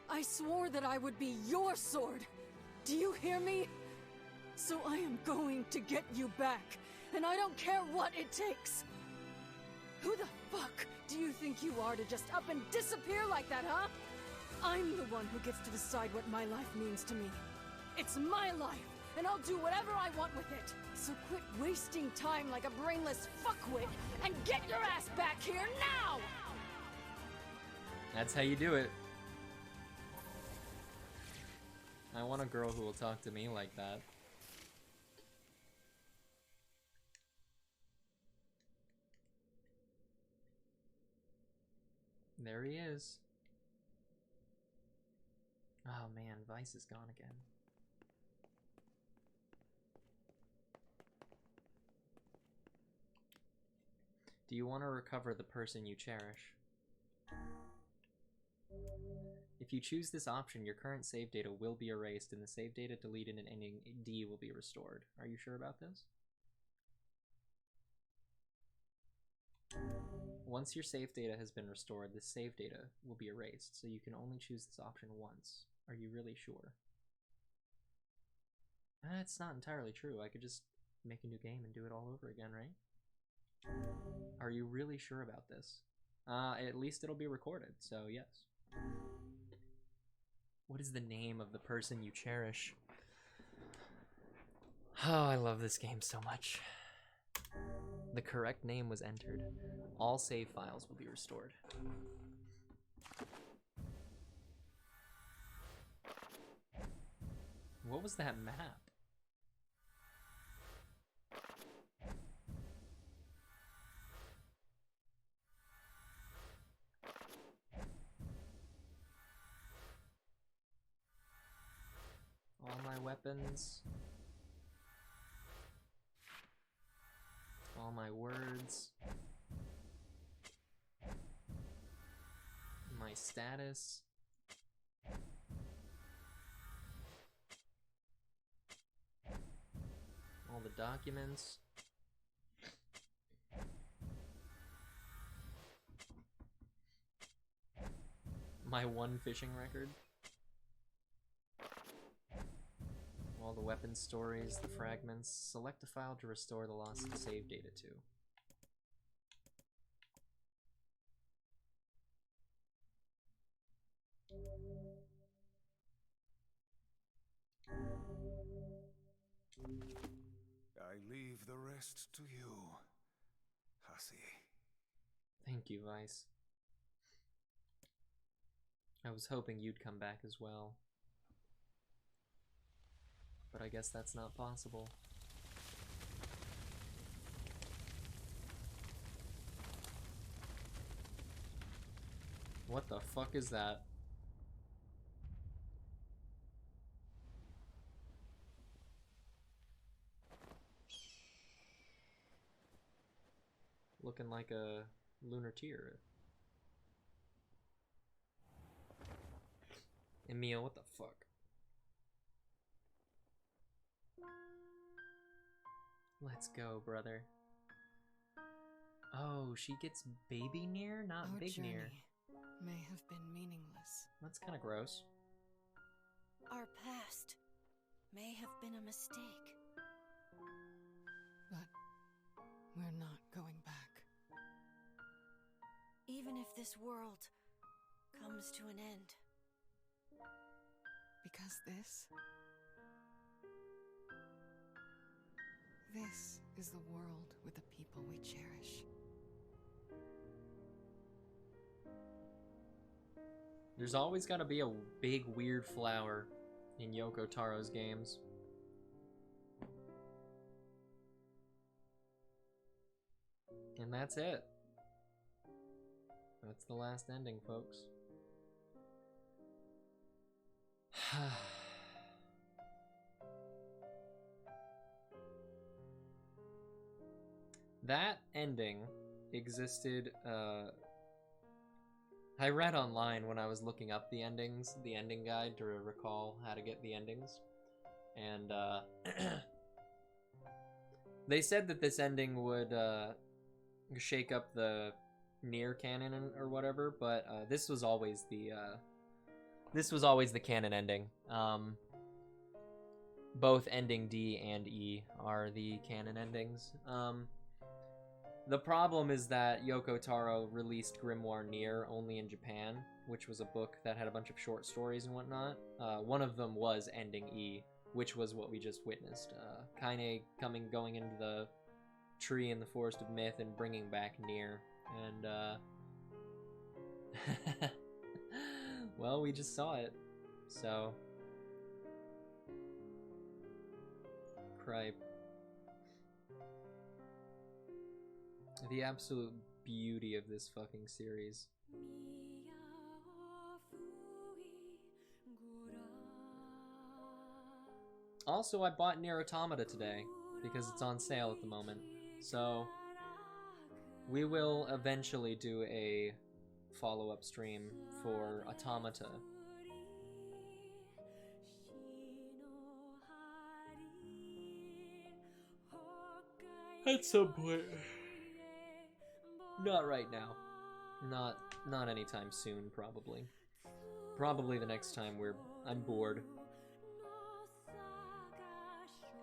I swore that I would be your sword. Do you hear me? So I am going to get you back, and I don't care what it takes. Who the fuck do you think you are to just up and disappear like that, huh? I'm the one who gets to decide what my life means to me. It's my life, and I'll do whatever I want with it. So quit wasting time like a brainless fuckwit and get your ass back here now! That's how you do it. I want a girl who will talk to me like that. There he is. Oh man, Vice is gone again. Do you want to recover the person you cherish? If you choose this option, your current save data will be erased and the save data deleted and ending D will be restored. Are you sure about this? Once your save data has been restored, this save data will be erased, so you can only choose this option once. Are you really sure? That's not entirely true. I could just make a new game and do it all over again, right? Are you really sure about this? At least it'll be recorded, so yes. What is the name of the person you cherish? Oh, I love this game so much. The correct name was entered. All save files will be restored. What was that map? All my weapons. All my words. My status. All the documents. My one fishing record. All the weapon stories, the fragments. Select a file to restore the lost save data to. I leave the rest to you, hussy. Thank you, Vice. I was hoping you'd come back as well. But I guess that's not possible. What the fuck is that? Looking like a lunar tear. Emil, what the fuck? Let's go, brother. Oh, she gets baby NieR, not Our big NieR. journey may have been meaningless. That's kind of gross. Our past may have been a mistake. But we're not going back. Even if this world comes to an end. Because this is the world with the people we cherish. There's always got to be a big weird flower in Yoko Taro's games. And that's it. That's the last ending, folks. That ending existed, I read online when I was looking up the endings, the ending guide to recall how to get the endings. And, they said that this ending would, shake up the NieR canon or whatever, but, this was always the canon ending. Both ending D and E are the canon endings. The problem is that Yoko Taro released Grimoire NieR only in Japan, which was a book that had a bunch of short stories and whatnot. One of them was ending E, which was what we just witnessed. Kaine going into the tree in the Forest of Myth and bringing back NieR. And, well, we just saw it, so... Cripe. The absolute beauty of this fucking series. Also, I bought NieR Automata today, because it's on sale at the moment, so... we will eventually do a follow-up stream for Automata. At some point. Not right now. Not anytime soon, probably. Probably the next time I'm bored.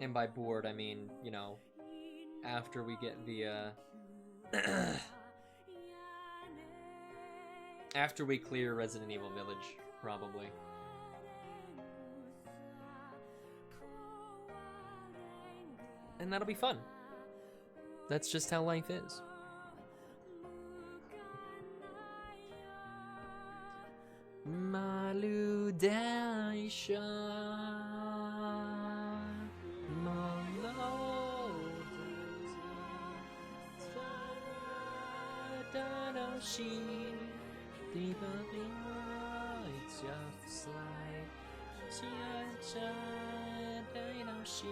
And by bored, I mean, you know, after we get the, after we clear Resident Evil Village, probably. And that'll be fun. That's just how life is. Malu Daisha She deep up in lights just like she she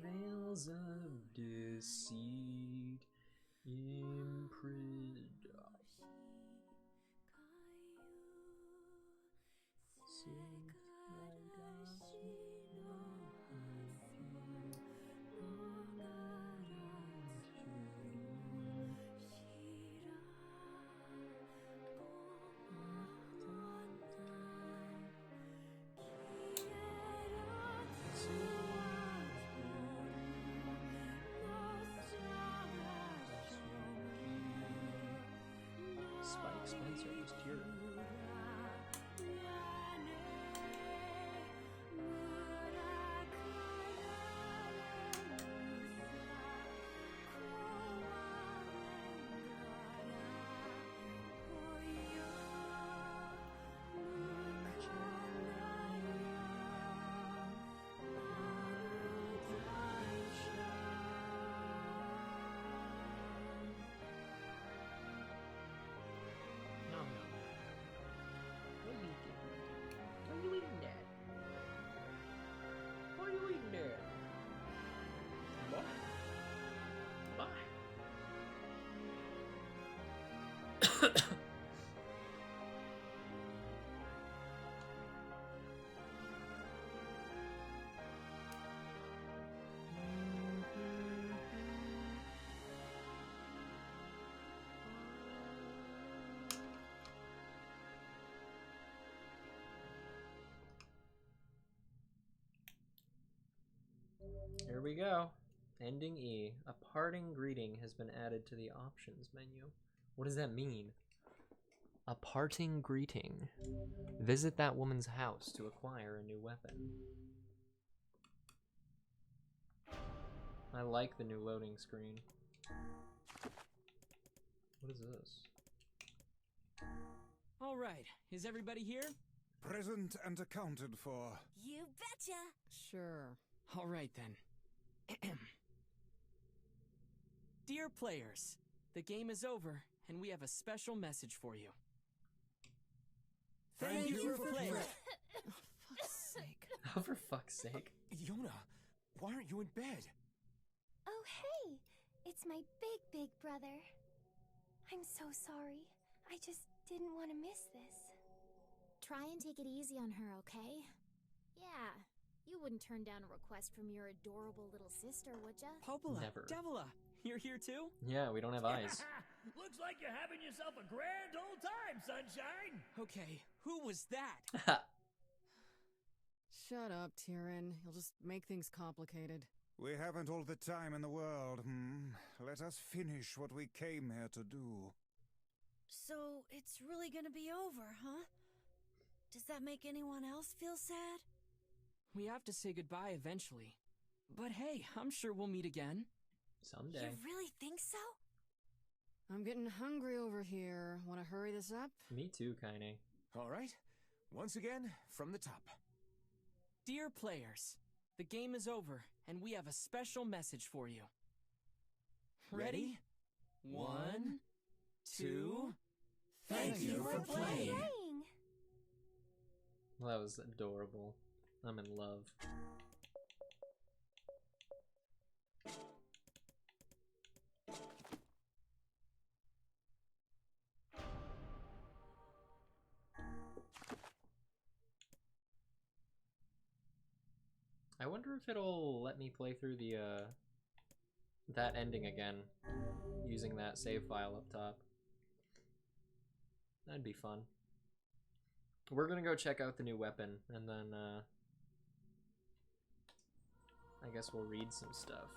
veils of deceit imprisoned. Spike Spencer was cured. Here we go. Ending E. A parting greeting has been added to the options menu. What does that mean? A parting greeting. Visit that woman's house to acquire a new weapon. I like the new loading screen. What is this? All right, is everybody here? Present and accounted for. You betcha! Sure. All right then. Dear players, the game is over, and we have a special message for you. Thank you for playing. For fuck's sake. Oh, for fuck's sake. Yona, why aren't you in bed? Oh, hey! It's my big brother. I'm so sorry. I just didn't want to miss this. Try and take it easy on her, okay? Yeah, you wouldn't turn down a request from your adorable little sister, would ya? Popola, Never. Devila, you're here too? Yeah, we don't have eyes. Looks like you're having yourself a grand old time, sunshine. Okay, who was that? Shut up, Tyrion. You'll just make things complicated. We haven't all the time in the world, Let us finish what we came here to do. So, it's really gonna be over, huh? Does that make anyone else feel sad? We have to say goodbye eventually. But hey, I'm sure we'll meet again. Someday. You really think so? I'm getting hungry over here. Want to hurry this up? Me too, Kaine. All right. Once again, from the top. Dear players, the game is over, and we have a special message for you. Ready? 1, 2... Thank you for playing! Well, that was adorable. I'm in love. I wonder if it'll let me play through the that ending again using that save file up top. That'd be fun. We're gonna go check out the new weapon, and then I guess we'll read some stuff.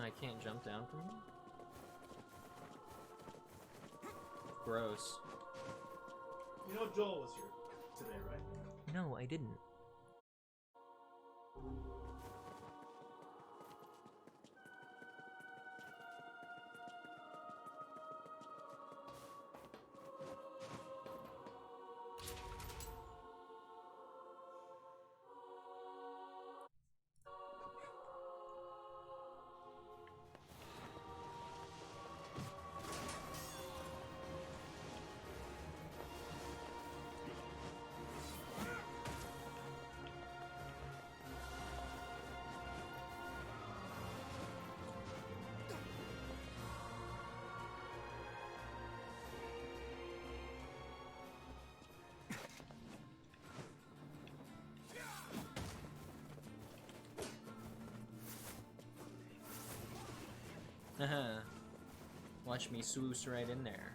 I can't jump down from here? Gross. You know Joel was here today, right? No, I didn't. Haha. Watch me swoosh right in there.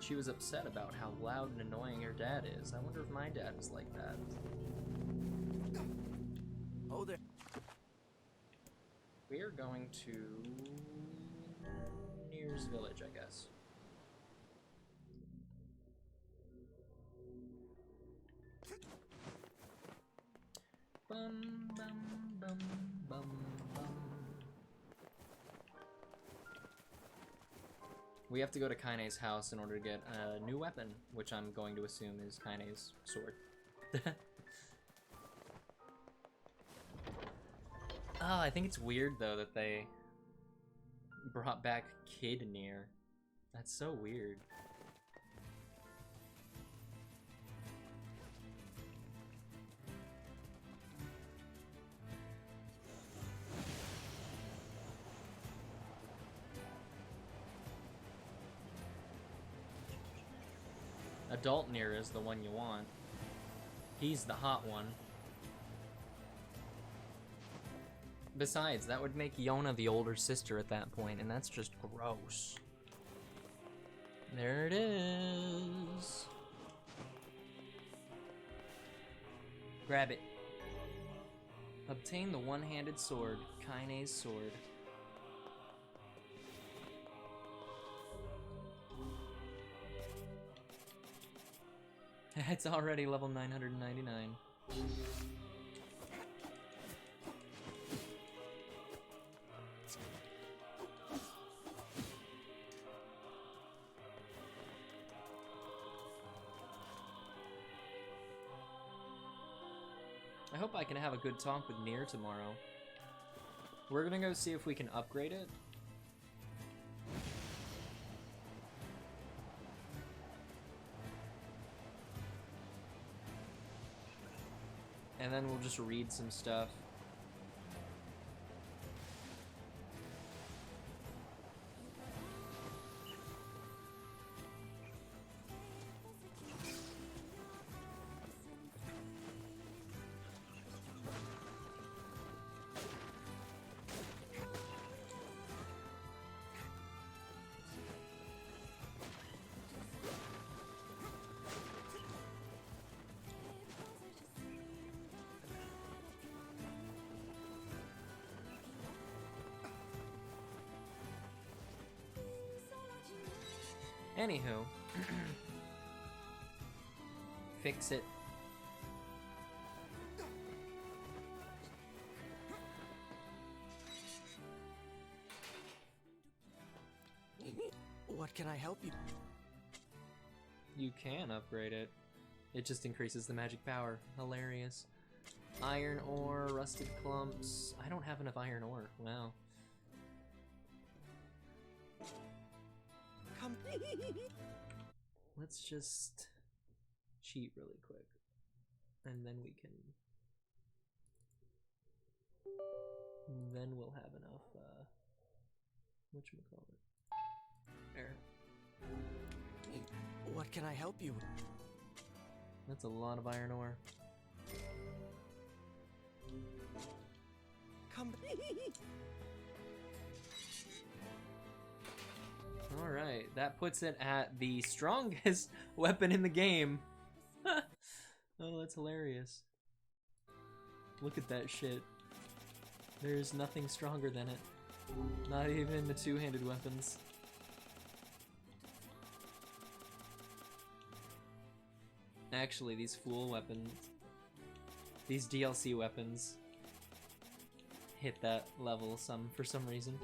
She was upset about how loud and annoying her dad is. I wonder if my dad is like that. Oh, there. We're going to NieR's village, I guess. Bum, bum, bum, bum, bum. We have to go to Kaine's house in order to get a new weapon, which I'm going to assume is Kaine's sword. Oh, I think it's weird though that they brought back Kid NieR. That's so weird. Adult NieR is the one you want. He's the hot one. Besides, that would make Yona the older sister at that point, and that's just gross. There it is. Grab it. Obtain the one-handed sword, Kaine's sword. It's already level 999. I hope I can have a good talk with NieR tomorrow. We're gonna go see if we can upgrade it. And then we'll just read some stuff. Anywho. Fix it. What can I help you? You can upgrade it. It just increases the magic power. Hilarious. Iron ore, rusted clumps. I don't have enough iron ore. Wow. Come. Let's just cheat really quick. And then we can... Then we'll have enough, whatchamacallit. There. What can I help you with? That's a lot of iron ore. Come. Alright, that puts it at the strongest weapon in the game. Oh, that's hilarious. Look at that shit. There's nothing stronger than it. Not even the two-handed weapons. Actually, these fool weapons, these DLC weapons, hit that level for some reason.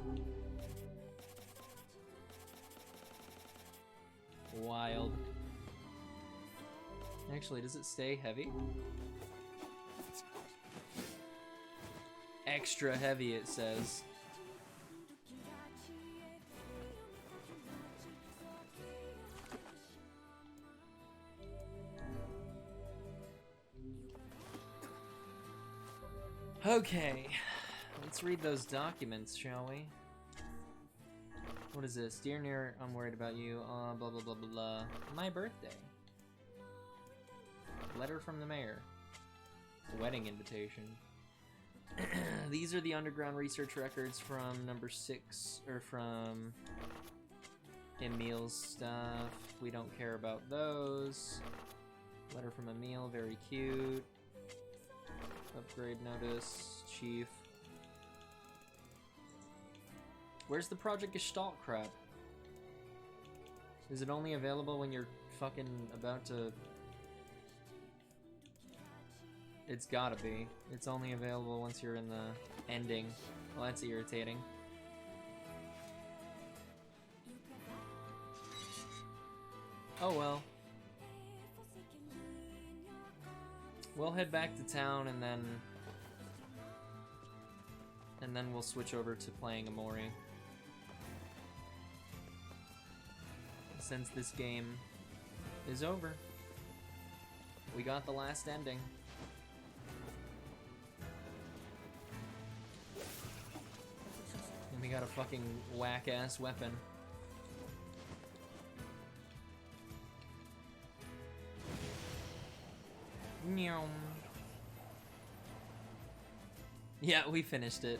Wild. Actually, does it stay heavy? Extra heavy, it says. Okay, let's read those documents, shall we? What is this? Dear NieR, I'm worried about you. Blah blah blah blah blah. My birthday. Letter from the mayor. Wedding invitation. These are the underground research records from number 6, or from Emil's stuff. We don't care about those. Letter from Emil, very cute. Upgrade notice, chief. Where's the Project Gestalt crap? Is it only available when you're fucking about to... It's gotta be. It's only available once you're in the ending. Well, that's irritating. Oh well. We'll head back to town and then we'll switch over to playing Amori. Since this game is over. We got the last ending. And we got a fucking whack-ass weapon. Meow. Yeah, we finished it.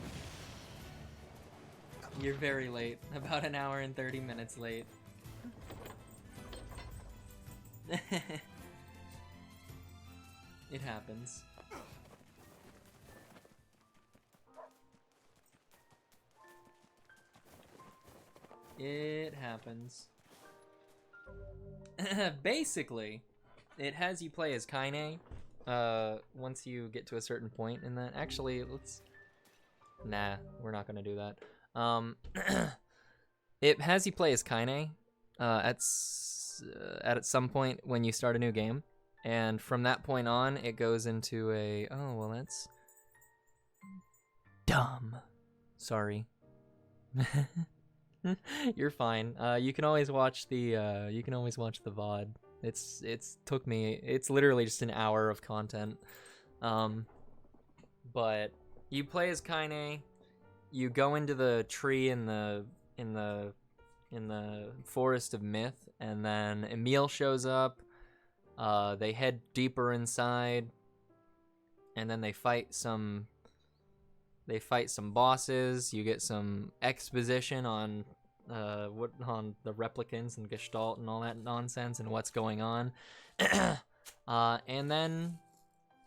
You're very late. About an hour and 30 minutes late. It happens. It happens. Basically, it has you play as Kaine. Once you get to a certain point in that. Actually, let's... Nah, we're not gonna do that. It has you play as Kaine at some point when you start a new game, and from that point on, it goes into a... Oh, well, that's... dumb. Sorry. You're fine. You can always watch the VOD. It's took me, it's literally just an hour of content. But you play as Kaine, you go into the tree in the forest of myth, and then Emil shows up. They head deeper inside, and then they fight some bosses. You get some exposition on on the replicants and Gestalt and all that nonsense and what's going on. And then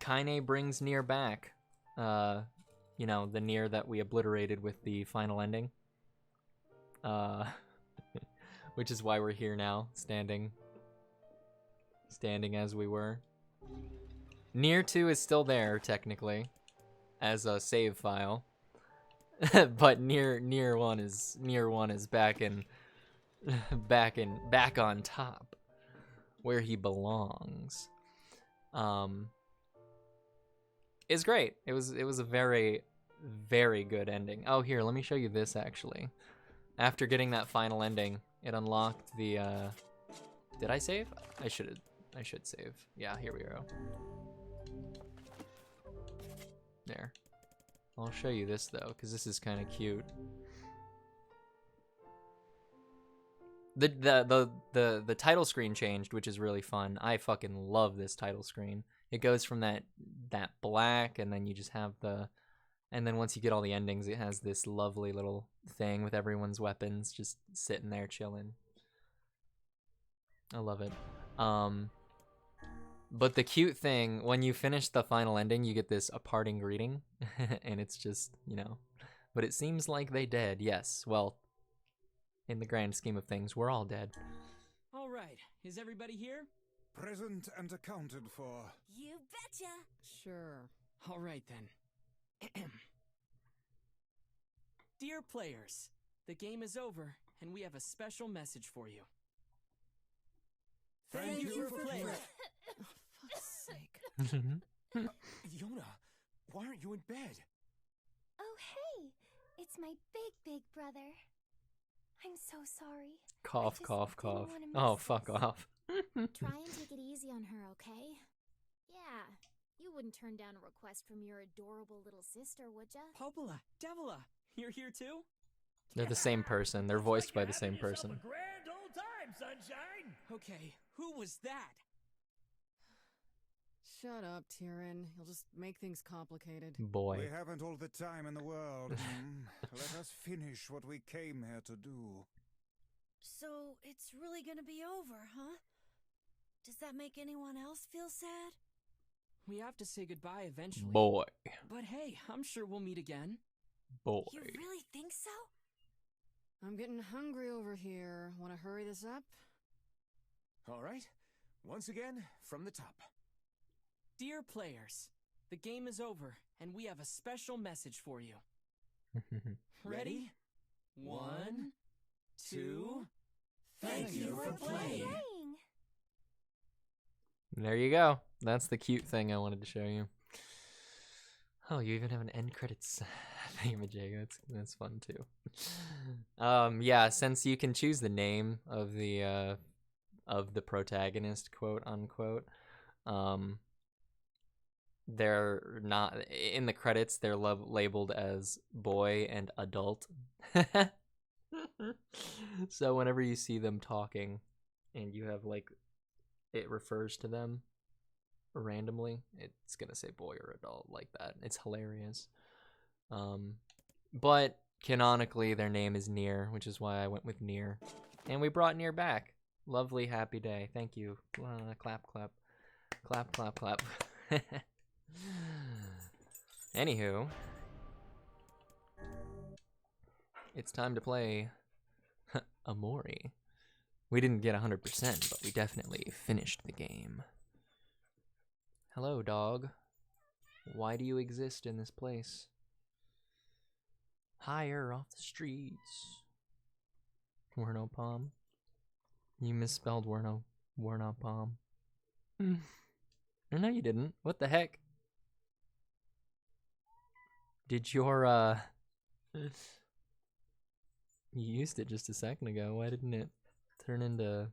Kaine brings NieR back. You know, the NieR that we obliterated with the final ending. which is why we're here now, standing as we were. NieR 2 is still there technically as a save file. But NieR 1 is back on top where he belongs. It's great. It was a very, very good ending. Oh, here, let me show you this actually. After getting that final ending, it unlocked the did I save? I should save. Yeah, here we go. There. I'll show you this though, because this is kind of cute. The title screen changed, which is really fun. I fucking love this title screen. It goes from that black, and then you just have and then once you get all the endings, it has this lovely little thing with everyone's weapons just sitting there chilling. I love it. But the cute thing, when you finish the final ending, you get this a parting greeting, and it's just, you know, but it seems like they dead. Yes, well, in the grand scheme of things, we're all dead. All right, is everybody here? Present and accounted for. You betcha. Sure. All right then. Dear players, the game is over, and we have a special message for you. Thank you for playing. Oh, fuck's sake. Yona, why aren't you in bed? Oh, hey! It's my big brother. I'm so sorry. Cough, I just cough, didn't cough. wanna Oh, miss fuck this. off. Try and take it easy on her, okay? Yeah, you wouldn't turn down a request from your adorable little sister, would ya? Popola, Devila, you're here too? They're the same person. They're voiced by the same person. A grand old time, sunshine. Okay, who was that? Shut up, Tyrion. You'll just make things complicated. Boy. We haven't all the time in the world. Let us finish what we came here to do. So it's really gonna be over, huh? Does that make anyone else feel sad? We have to say goodbye eventually. Boy. But hey, I'm sure we'll meet again. Boy. You really think so? I'm getting hungry over here. Want to hurry this up? All right, once again, from the top. Dear players, the game is over, and we have a special message for you. Ready? 1, 2, Thank you for playing. There you go. That's the cute thing I wanted to show you. Oh, you even have an end credits thingamajig. That's fun too. Yeah, since you can choose the name of the protagonist, quote unquote, they're not in the credits. They're labeled as boy and adult. So whenever you see them talking, and you have like it refers to them randomly, it's gonna say boy or adult like that. It's hilarious. But canonically their name is NieR, which is why I went with NieR. And we brought NieR back. Lovely, happy day. Thank you. Clap, clap. Clap, clap, clap. Anywho, it's time to play Amori. We didn't get 100%, but we definitely finished the game. Hello, dog. Why do you exist in this place? Higher off the streets. Werno Palm. You misspelled Werno Palm. No, you didn't. What the heck? Did your, You used it just a second ago. Why didn't it turn into